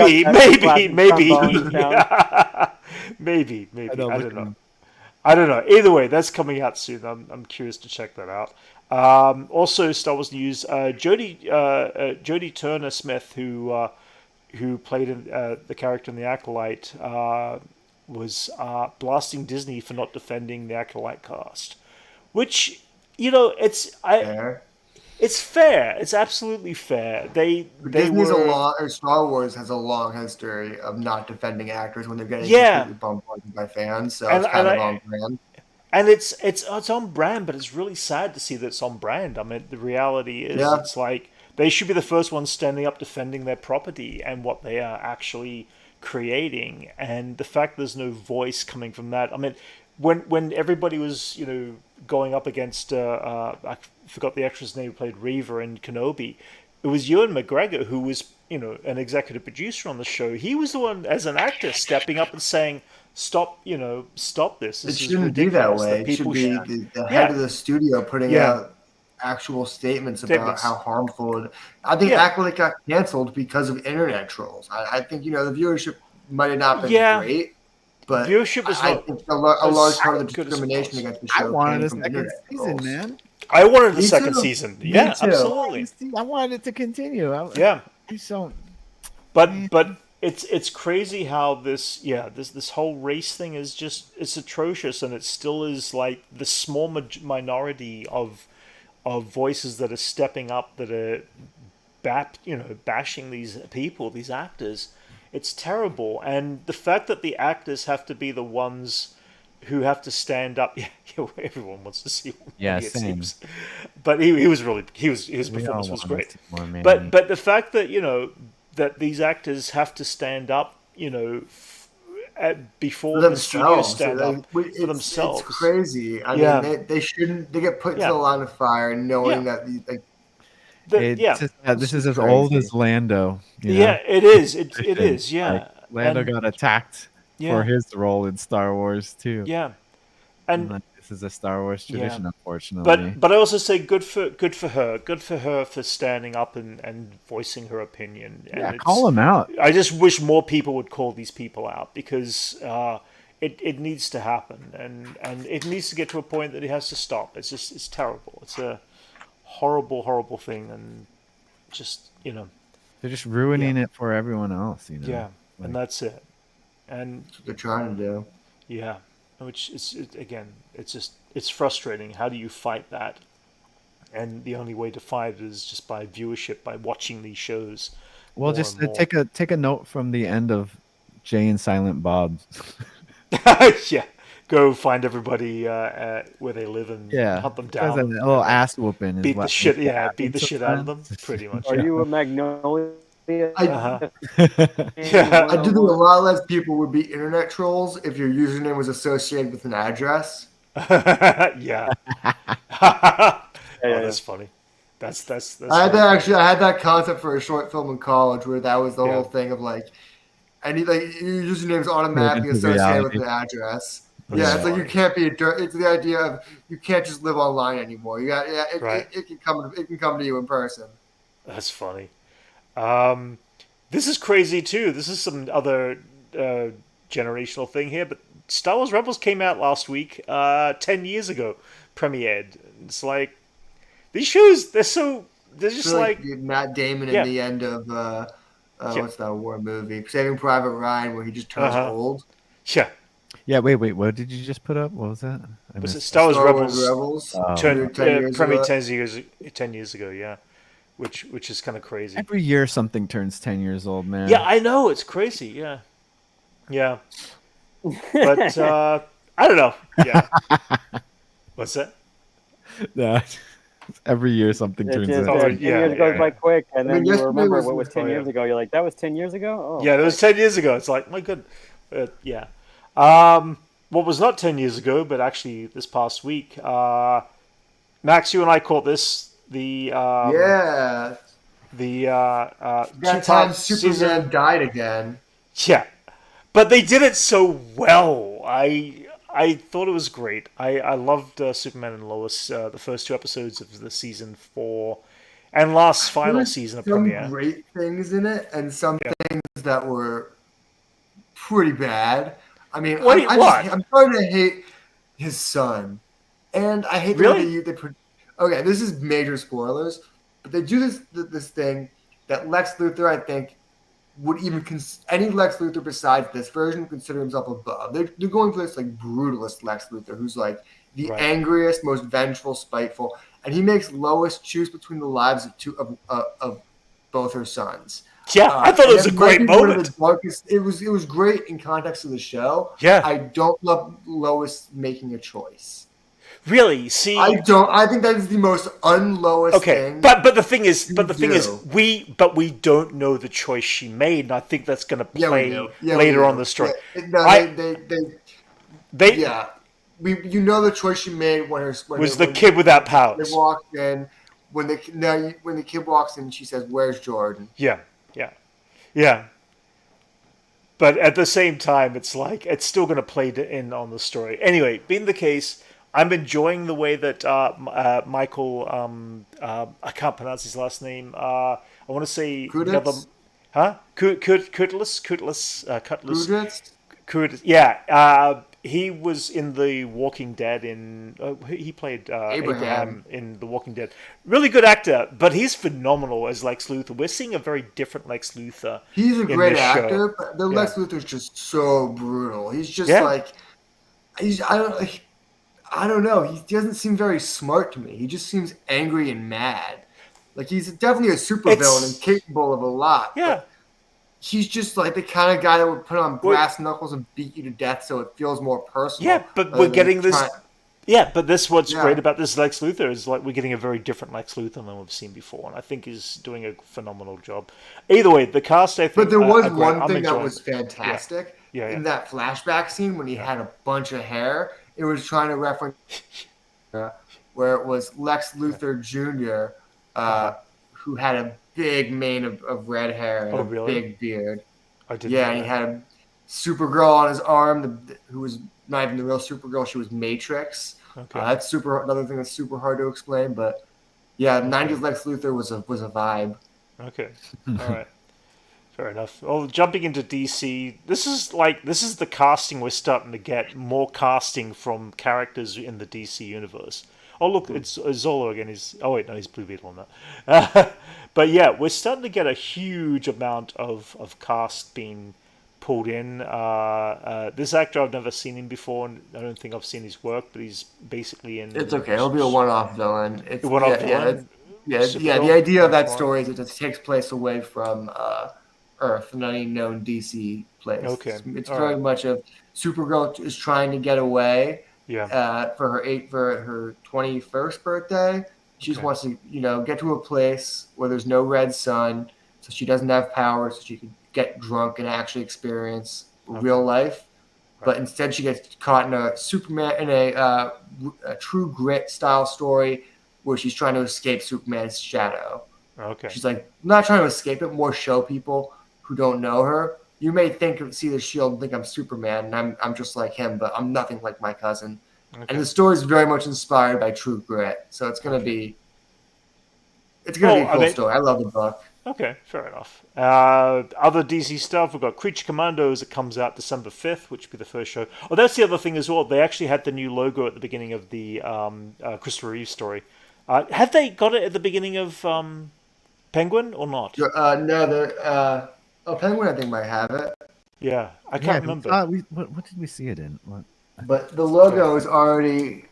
don't know. Either way, that's coming out soon. I'm curious to check that out. Also, Star Wars news: Jodie Turner Smith, who played the character in the Acolyte, was blasting Disney for not defending the Acolyte cast, which Fair. it's fair. It's absolutely fair. They Disney's a were long, or Star Wars has a long history of not defending actors when they're getting yeah, completely bombarded by fans. So and it's and kind of I on brand. and it's on brand, but it's really sad to see that it's on brand. I mean, the reality is, Yeah, it's like they should be the first ones standing up defending their property and what they are actually creating, and the fact there's no voice coming from that. I mean, when everybody was going up against I forgot the actress name who played Reva in Kenobi, it was Ewan McGregor who was an executive producer on the show. He was the one as an actor stepping up and saying, "Stop, stop this. it This is shouldn't be that ridiculous. way. That It should people be should." the head Yeah, of the studio putting yeah, out actual statements about how statements. harmful. I think Yeah, Acolyte got canceled because of internet trolls. I think the viewership might have not been yeah. great, but Viewership was I not think a large as part of the good as it discrimination was. against the I show wanted came a from second internet season, trolls. man. I wanted a Me second too. season. Me Yeah, too. absolutely. I wanted it to continue. Yeah, I so man. but it's crazy how this whole race thing is just it's atrocious, and it still is like the small minority of voices that are stepping up, that are bashing these people, these actors. It's terrible, and the fact that the actors have to be the ones who have to stand up. Yeah, everyone wants to see Yeah, Manny, it same. seems, but he was really his We all performance was want to great. see more Manny. But the fact that that these actors have to stand up, before For the studios themselves. stand up for It's themselves. crazy. I mean, Yeah, they shouldn't. They get put to yeah, the line of fire yeah. knowing that Yeah, This is it's as old as crazy. Lando. yeah. It is. It Tradition. is. Like Yeah, Lando and got attacked for yeah, his role in Star Wars too. yeah, And and like, this is a Star Wars yeah. tradition, unfortunately. But I also say good for her for standing up and voicing her opinion. Yeah, And call him out. I just wish more people would call these people out, because it needs to happen, and it needs to get to a point that it has to stop. It's terrible. It's a horrible thing, and just They're just yeah, ruining it for everyone else, yeah, Like, and that's it. And That's what they're trying to do. yeah, which again, it's frustrating. How do you fight that? And the only way to fight it is just by viewership, by watching these shows well, more just and more. take a note from the end of Jay and Silent Bob. Yeah, go find everybody where they live and Yeah, hunt them because down, a and little ass whooping is beat the what shit. makes it Yeah, beat happen the shit out of them. sometimes. Pretty much. Are Yeah. you a Magnolia? I Yeah. I do think a lot less people would be internet trolls if your username was associated with an address. Yeah. Oh, Yeah. that's funny. That's I had very that funny. I had that concept for a short film in college where that was the Yeah. whole thing of like, your username's Made automatically into associated with reality. an address. That's Yeah, it's like you funny. can't be it's the idea of you can't just live online anymore. Right. It can come to you in person. That's funny. This is crazy too. This is some other generational thing here, but Star Wars Rebels came out last week, 10 years ago, premiered. It's like these shows, they're I just feel like, Matt Damon in yeah, the end of yeah, what's that war movie? Saving Private Ryan, where he just turns uh-huh, old. yeah. Yeah, wait, what did you just put up? What was that? I Was it missed. Star Wars Star Wars Rebels Rebels, Oh, turned 10 years premiered ago. 10 years ago? Yeah, which is kind of crazy. every year something turns 10 years old, man. Yeah, I know, it's crazy. Yeah, yeah. But I don't know. Yeah. What's that? Yeah. Every year something It turns just Oh, 10 yeah, years goes yeah. by quick, and I then mean, you yesterday remember was what was 10 oh, years yeah. ago. You're like, that was 10 years ago? Oh, Yeah, that was 10 years ago. It's like, my good. Yeah. What was not 10 years ago, but actually this past week, Max, you and I caught this. Yeah, The that time two-part Superman season. died again. Yeah. But they did it so well. I thought it was great. I loved Superman and Lois, the first two episodes of the season 4, and last There final was season of some premiere. great things in it, and some Yeah. things that were pretty bad. I mean, What? I'm starting to hate his son, and I hate the way Really? they Okay, this is major spoilers, but they do this thing that Lex Luthor, I think, would even any Lex Luthor besides this version would consider himself above. They're going for this like brutalist Lex Luthor, who's like the Right. angriest, most vengeful, spiteful, and he makes Lois choose between the lives of both her sons. Yeah, I thought it was a and might great be one of moment. the darkest. It was great in context of the show. Yeah. I don't love Lois making a choice. Really? See, I don't. I think that is the most un-Lois okay, thing. but the thing is, do. we don't know the choice she made, and I think that's going to Yeah, we play do. Yeah, later we on do. the story. Yeah, no, They yeah. You know the choice she made when the kid without powers. They walked in when the kid walks in, she says, "Where's Jordan?" Yeah, yeah. But at the same time, it's like it's still going to play in on the story. Anyway, being the case, I'm enjoying the way that Michael. I can't pronounce his last name. I want to say Kuditz? Cutlass. Kuditz? Curtis, yeah, he was in The Walking Dead. He played Abraham in The Walking Dead. Really good actor, but he's phenomenal as Lex Luthor. We're seeing a very different Lex Luthor. He's a in great this actor, show. but the Yeah. Lex Luthor's just so brutal. He's just Yeah. like I don't know. He doesn't seem very smart to me. He just seems angry and mad. Like he's definitely a supervillain and capable of a lot. Yeah. But he's just like the kind of guy that would put on brass knuckles and beat you to death, so it feels more personal. Yeah, but we're getting this. Yeah, but what's Yeah. great about this Lex Luthor is like we're getting a very different Lex Luthor than we've seen before, and I think he's doing a phenomenal job. Either way, the cast, I think. But there was are great. one I'm thing that enjoying was it. fantastic Yeah. in that flashback scene when he had a bunch of hair. It was trying to reference where it was Lex Luthor Jr., who had a big mane of red hair and a really? big beard. I didn't. Yeah, know and he that. had a Supergirl on his arm, who was not even the real Supergirl. She was Matrix. Okay. That's another thing that's super hard to explain. But yeah, 90s Lex Luthor was a vibe. Okay. All right. Fair enough. Well, jumping into DC, this is the casting we're starting to get more casting from characters in the DC universe. Oh look, it's Zolo again. Oh wait, no, he's Blue Beetle on that. But yeah, we're starting to get a huge amount of cast being pulled in. This actor, I've never seen him before, and I don't think I've seen his work, but he's basically in. It's okay. It'll be a one-off villain. It's One-off villain? Yeah. Supergirl? The idea of that Fine. story is it just takes place away from Earth, an unknown DC place. Okay. It's All very right. much of Supergirl is trying to get away. Yeah. For her 21st birthday, she just wants to get to a place where there's no red sun, so she doesn't have power, so she can get drunk and actually experience real life. But instead, she gets caught in a True Grit style story where she's trying to escape Superman's shadow. Okay. She's like not trying to escape it, more show people who don't know her. You may see the shield and think I'm Superman, and I'm just like him, but I'm nothing like my cousin. Okay. And the story is very much inspired by True Grit, so it's gonna be a cool story. I love the book. Okay, fair enough. Other DC stuff, we've got Creature Commandos that comes out December 5th, which will be the first show. Oh, that's the other thing as well. They actually had the new logo at the beginning of the Christopher Reeve story. Have they got it at the beginning of Penguin or not? No, Penguin I think might have it. Yeah, I can't remember. What did we see it in? What? But the logo is already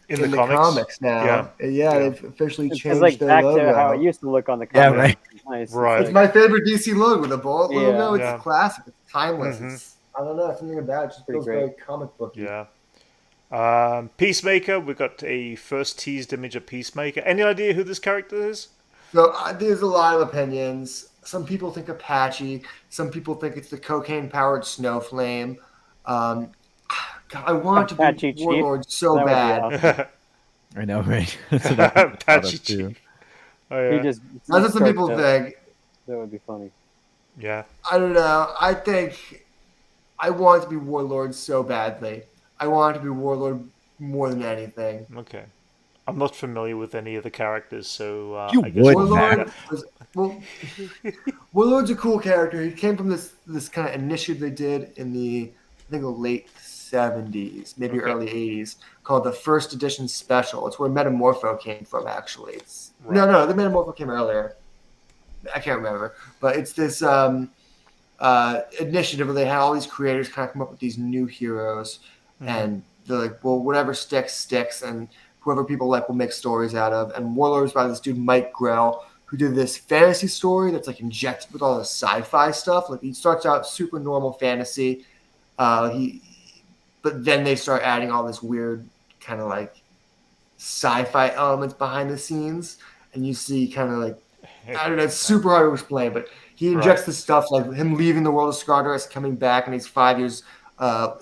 in the comics now. Yeah, they've officially changed It's like their back logo. to how it used to look on the Yeah, comic. right. Nice. Right. It's my favorite DC logo, the bullet logo. It's Yeah. classic. It's timeless. Mhm. I don't know, something about it just Pretty feels great. very comic booky. Yeah. Peacemaker, we got a first teased image of Peacemaker. Any idea who this character is? So there's a lot of opinions. Some people think Apache. Some people think it's the cocaine-powered Snowflame. God, I want it to Apache be Warlord Chief. so That would be bad. awesome. I know, right? That's what I thought Apache of, too. Chief. Oh, yeah. He just That's what some people that. think. That would be funny. Yeah. I don't know. I think I want it to be Warlord so badly. I want it to be Warlord more than anything. Okay. I'm not familiar with any of the characters, so You I guess would, Warlord Warlord's a cool character. He came from this kind of initiative they did in the I think the late 70s, maybe Okay. early 80s, called the First Edition Special. It's where Metamorpho came from, actually. It's Right. no, the Metamorpho came earlier. I can't remember, but it's this initiative where they had all these creators kind of come up with these new heroes, and they're like, well, whatever sticks, and whoever people like will make stories out of. And Warlords by this dude Mike Grell, who did this fantasy story that's like injected with all the sci-fi stuff. Like he starts out super normal fantasy, but then they start adding all this weird kind of like sci-fi elements behind the scenes, and you see kind of like I don't know, it's super hard to explain, but he injects this stuff like him leaving the world of Skartaris, coming back, and he's 5 years.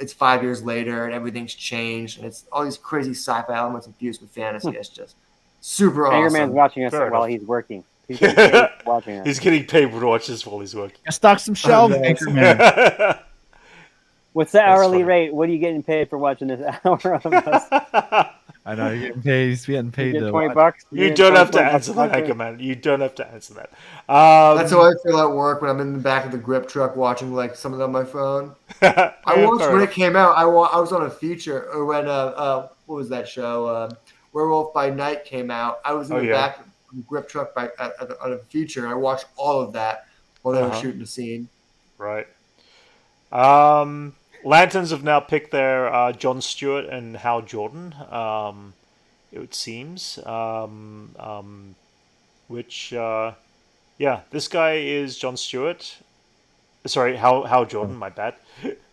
It's 5 years later, and everything's changed, and it's all these crazy sci-fi elements infused with fantasy. It's just super Anchorman's awesome. watching us Fair while enough. he's working. He's getting paid for watching us. He's getting paid to watch this while he's working. Stock some shelves, nice. Anchorman. What's the hourly funny. rate? What are you getting paid for watching this hour of us? I know you're getting paid. He's getting paid You get to 20 watch. bucks? You get don't have to 20 bucks answer that, watch it? Anchorman. You don't have to answer that. That's how I feel at work when I'm in the back of the grip truck watching like something on my phone. I watched when it came out. I was on a feature, or when what was that show? Werewolf by Night came out. I was in the back of the grip truck on a feature, and I watched all of that while they were shooting the scene. Right. Lanterns have now picked their Jon Stewart and Hal Jordan. It seems. This guy is Jon Stewart. Sorry, Hal Jordan. My bad.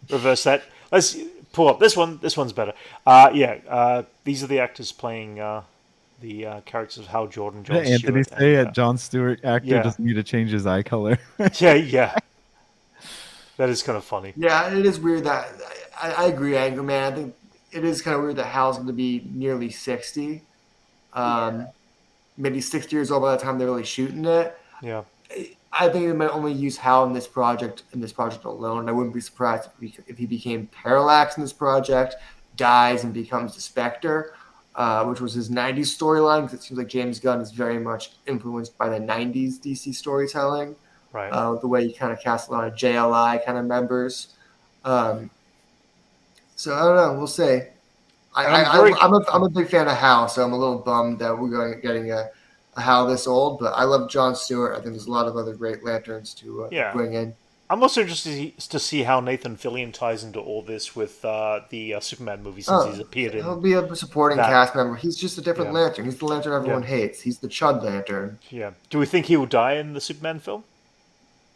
Reverse that. Let's pull up this one. This one's better. These are the actors playing the characters of Hal Jordan, Jon Did Anthony Stewart. say and, a Jon Stewart actor doesn't need to change his eye color? yeah. That is kind of funny. Yeah, it is weird that I agree, Anchorman. I think it is kind of weird that Hal's going to be nearly 60. Maybe 60 years old by the time they're really shooting it. Yeah. I think they might only use Hal in this project alone. I wouldn't be surprised if he became Parallax in this project, dies and becomes the Spectre, which was his 90s storyline, because it seems like James Gunn is very much influenced by the 90s DC storytelling. Right. The way you kind of cast a lot of JLI kind of members. So I don't know. We'll see. I'm a big fan of Hal, so I'm a little bummed that we're getting a Hal this old. But I love Jon Stewart. I think there's a lot of other great Lanterns to bring in. I'm also interested to see how Nathan Fillion ties into all this with the Superman movie, since he's appeared in. He'll be a supporting cast member. He's just a different Lantern. He's the Lantern everyone hates. He's the Chud Lantern. Yeah. Do we think he will die in the Superman film?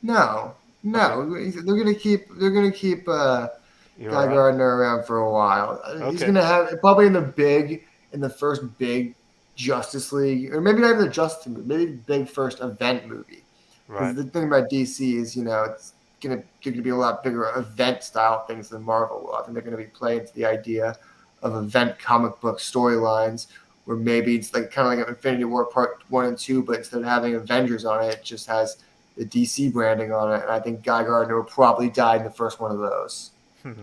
No. Okay. They're gonna keep Guy Gardner around for a while. He's gonna have probably in the first big Justice League, or maybe not even the Justice League, maybe the big first event movie. Because the thing about DC is, it's gonna be a lot bigger event style things than Marvel will. I think they're gonna be playing to the idea of event comic book storylines, where maybe it's like kind of like Infinity War Part 1 and 2, but instead of having Avengers on it just has the DC branding on it. And I think Guy Gardner will probably die in the first one of those.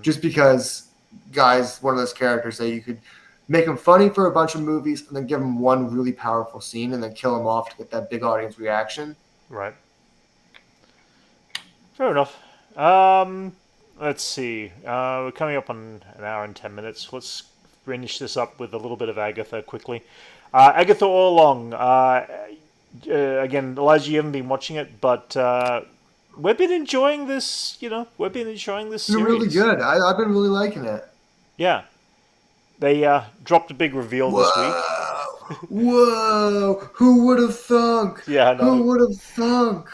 Just because Guy's one of those characters that you could make him funny for a bunch of movies and then give him one really powerful scene and then kill him off to get that big audience reaction. Right. Fair enough. Let's see. We're coming up on an hour and 10 minutes. Let's finish this up with a little bit of Agatha quickly. Agatha All Along. Again, Elijah, you haven't been watching it, but we've been enjoying this. We've been enjoying this series. It's really good. I've been really liking it. Yeah, they dropped a big reveal this week. Whoa! Who would have thunk? Yeah, I know. Who would have thunk?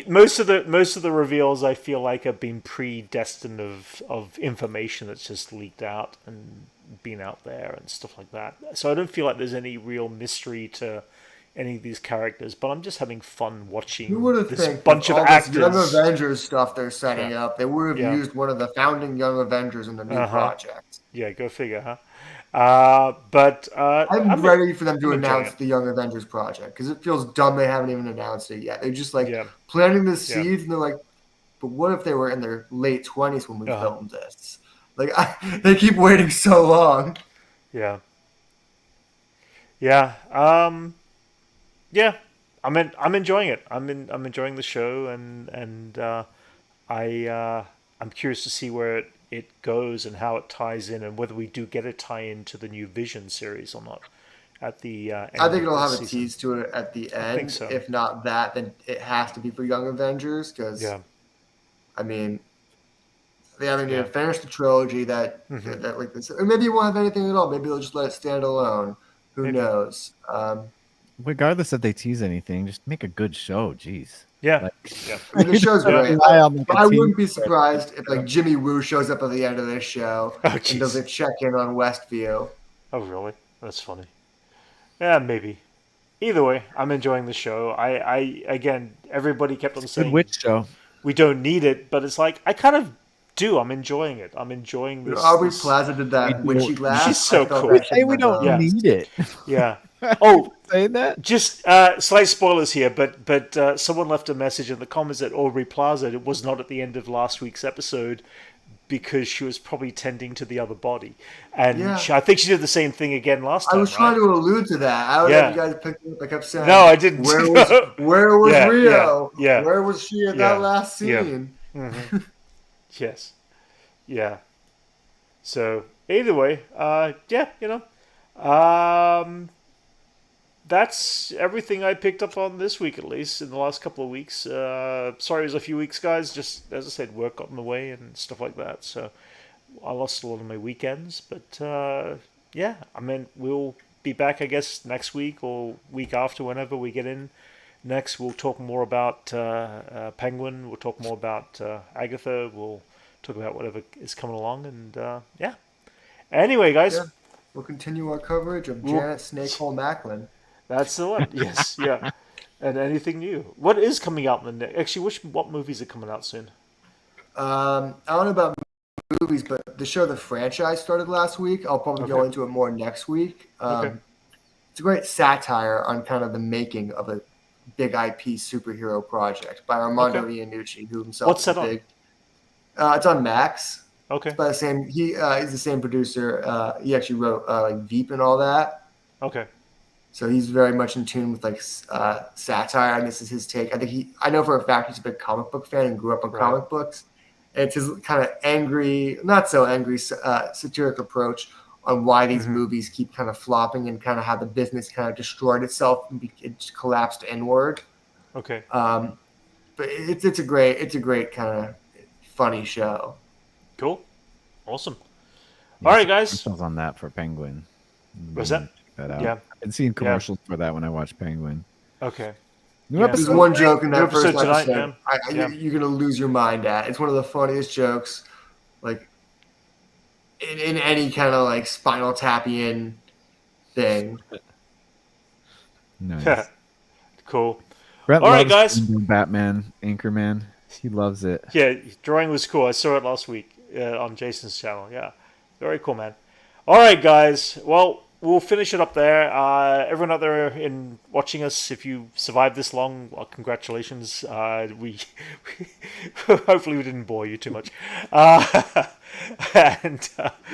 Most of the reveals I feel like have been predestined of information that's just leaked out and been out there and stuff like that. So I don't feel like there's any real mystery to any of these characters, but I'm just having fun watching this bunch of actors. Young Avengers stuff they're setting up. They would have used one of the founding Young Avengers in the new project. Yeah, go figure, huh? But I'm ready for them to announce the Young Avengers project, because it feels dumb they haven't even announced it yet. They're just planting the seeds, and they're like, but what if they were in their late 20s when we filmed this? Like, they keep waiting so long. Yeah. Yeah. I'm enjoying it. I'm enjoying the show, and I'm curious to see where it goes and how it ties in, and whether we do get a tie-in to the new Vision series or not at the end. I think it'll of have the a season. tease to it at the end. think so. If not that, then it has to be for Young Avengers because, Yeah. I mean, they haven't even Yeah. finished the trilogy that like this. Or maybe it won't have anything at all. Maybe they'll just let it stand alone. Who Maybe. knows? Regardless if they tease anything, just make a good show. Jeez. Yeah. Like, Yeah. I mean, the show's Don't great. rely on, like, a I team. wouldn't be surprised if like Jimmy Woo shows up at the end of this show Oh, and jeez. does a check-in on Westview. Oh, really? That's funny. Yeah, maybe. Either way, I'm enjoying the show. I again, everybody kept on Good saying witch show. we don't need it, but it's like I kind of do. I'm enjoying it. I'm enjoying this. Aubrey this- Plaza did that We witchy do- laugh. She's so I thought cool. that Hey, shit we was, don't Yeah. need it. Yeah. Oh, Saying that? just slight spoilers here, but someone left a message in the comments that Aubrey Plaza was not at the end of last week's episode because she was probably tending to the other body, and Yeah. I think she did the same thing again last I time. was trying right? to allude to that. I don't know Yeah. if you guys picked it up. I kept saying, No, I didn't. Where was Yeah, Rio? yeah, Where was she in yeah, that last yeah. scene? Yes. Yeah. So either way, yeah, that's everything I picked up on this week, at least in the last couple of weeks. Sorry, it was a few weeks, guys. Just as I said, work got in the way and stuff like that. So I lost a lot of my weekends, but yeah, I mean, we'll be back, I guess, next week or week after, whenever we get in. Next, we'll talk more about Penguin. We'll talk more about Agatha. We'll talk about whatever is coming along, and yeah. Anyway, guys, Yeah. We'll continue our coverage of We'll- Janet Snakehole Macklin. that's the one. Yes, yeah. And anything new? What is coming out in the next? Actually, what movies are coming out soon? I don't know about movies, but the show The Franchise started last week. I'll probably go Okay. into it more next week. Okay. It's a great satire on kind of the making of a big IP superhero project by Armando Okay. Iannucci, who himself What's is that a on? big. It's on Max. Okay. By the same, he's the same producer. He actually wrote like Veep and all that. Okay. So he's very much in tune with like satire, and this is his take. I know for a fact he's a big comic book fan and grew up on Right. comic books. And it's his kind of angry, not so angry, satiric approach on why these movies keep kind of flopping and kind of how the business kind of destroyed itself and it just collapsed inward. Okay. But it's a great kind of funny show. Cool. Awesome. Yeah, All right, guys. commercials on that for Penguin. Was that? Check that out. Yeah. I've been seeing commercials for that when I watch Penguin. Okay. New Yeah. There's episode. one joke in New that first episode tonight, episode yeah. you're gonna lose your mind at. It's one of the funniest jokes, like in any kind of like Spinal Tapian thing. Nice. Cool. Brent All right, loves guys. Batman, Anchorman. He loves it. Yeah, drawing was cool. I saw it last week on Jason's channel. Yeah, very cool, man. All right, guys. Well, we'll finish it up there. Everyone out there in watching us, if you survived this long, well, congratulations. We hopefully we didn't bore you too much. And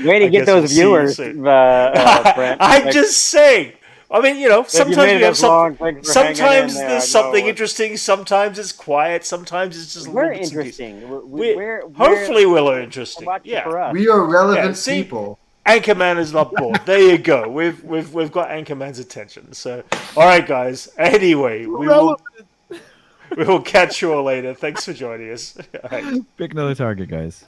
Way to I get guess we'll those see you viewers, soon. Brent. I'm Like, just saying. I mean, if you sometimes made we it have as long, some. thanks for hanging in Sometimes there. there's I something know interesting. Sometimes it's quiet. Sometimes it's just a We're little bits and pieces. interesting. Hopefully, we're interesting. Watch it Yeah. for us. We are relevant Yeah, see? people. Anchorman is not bored. There you go. We've got Anchorman's attention. So, all right, guys. Anyway, we will catch you all later. Thanks for joining us. All right. Pick another target, guys.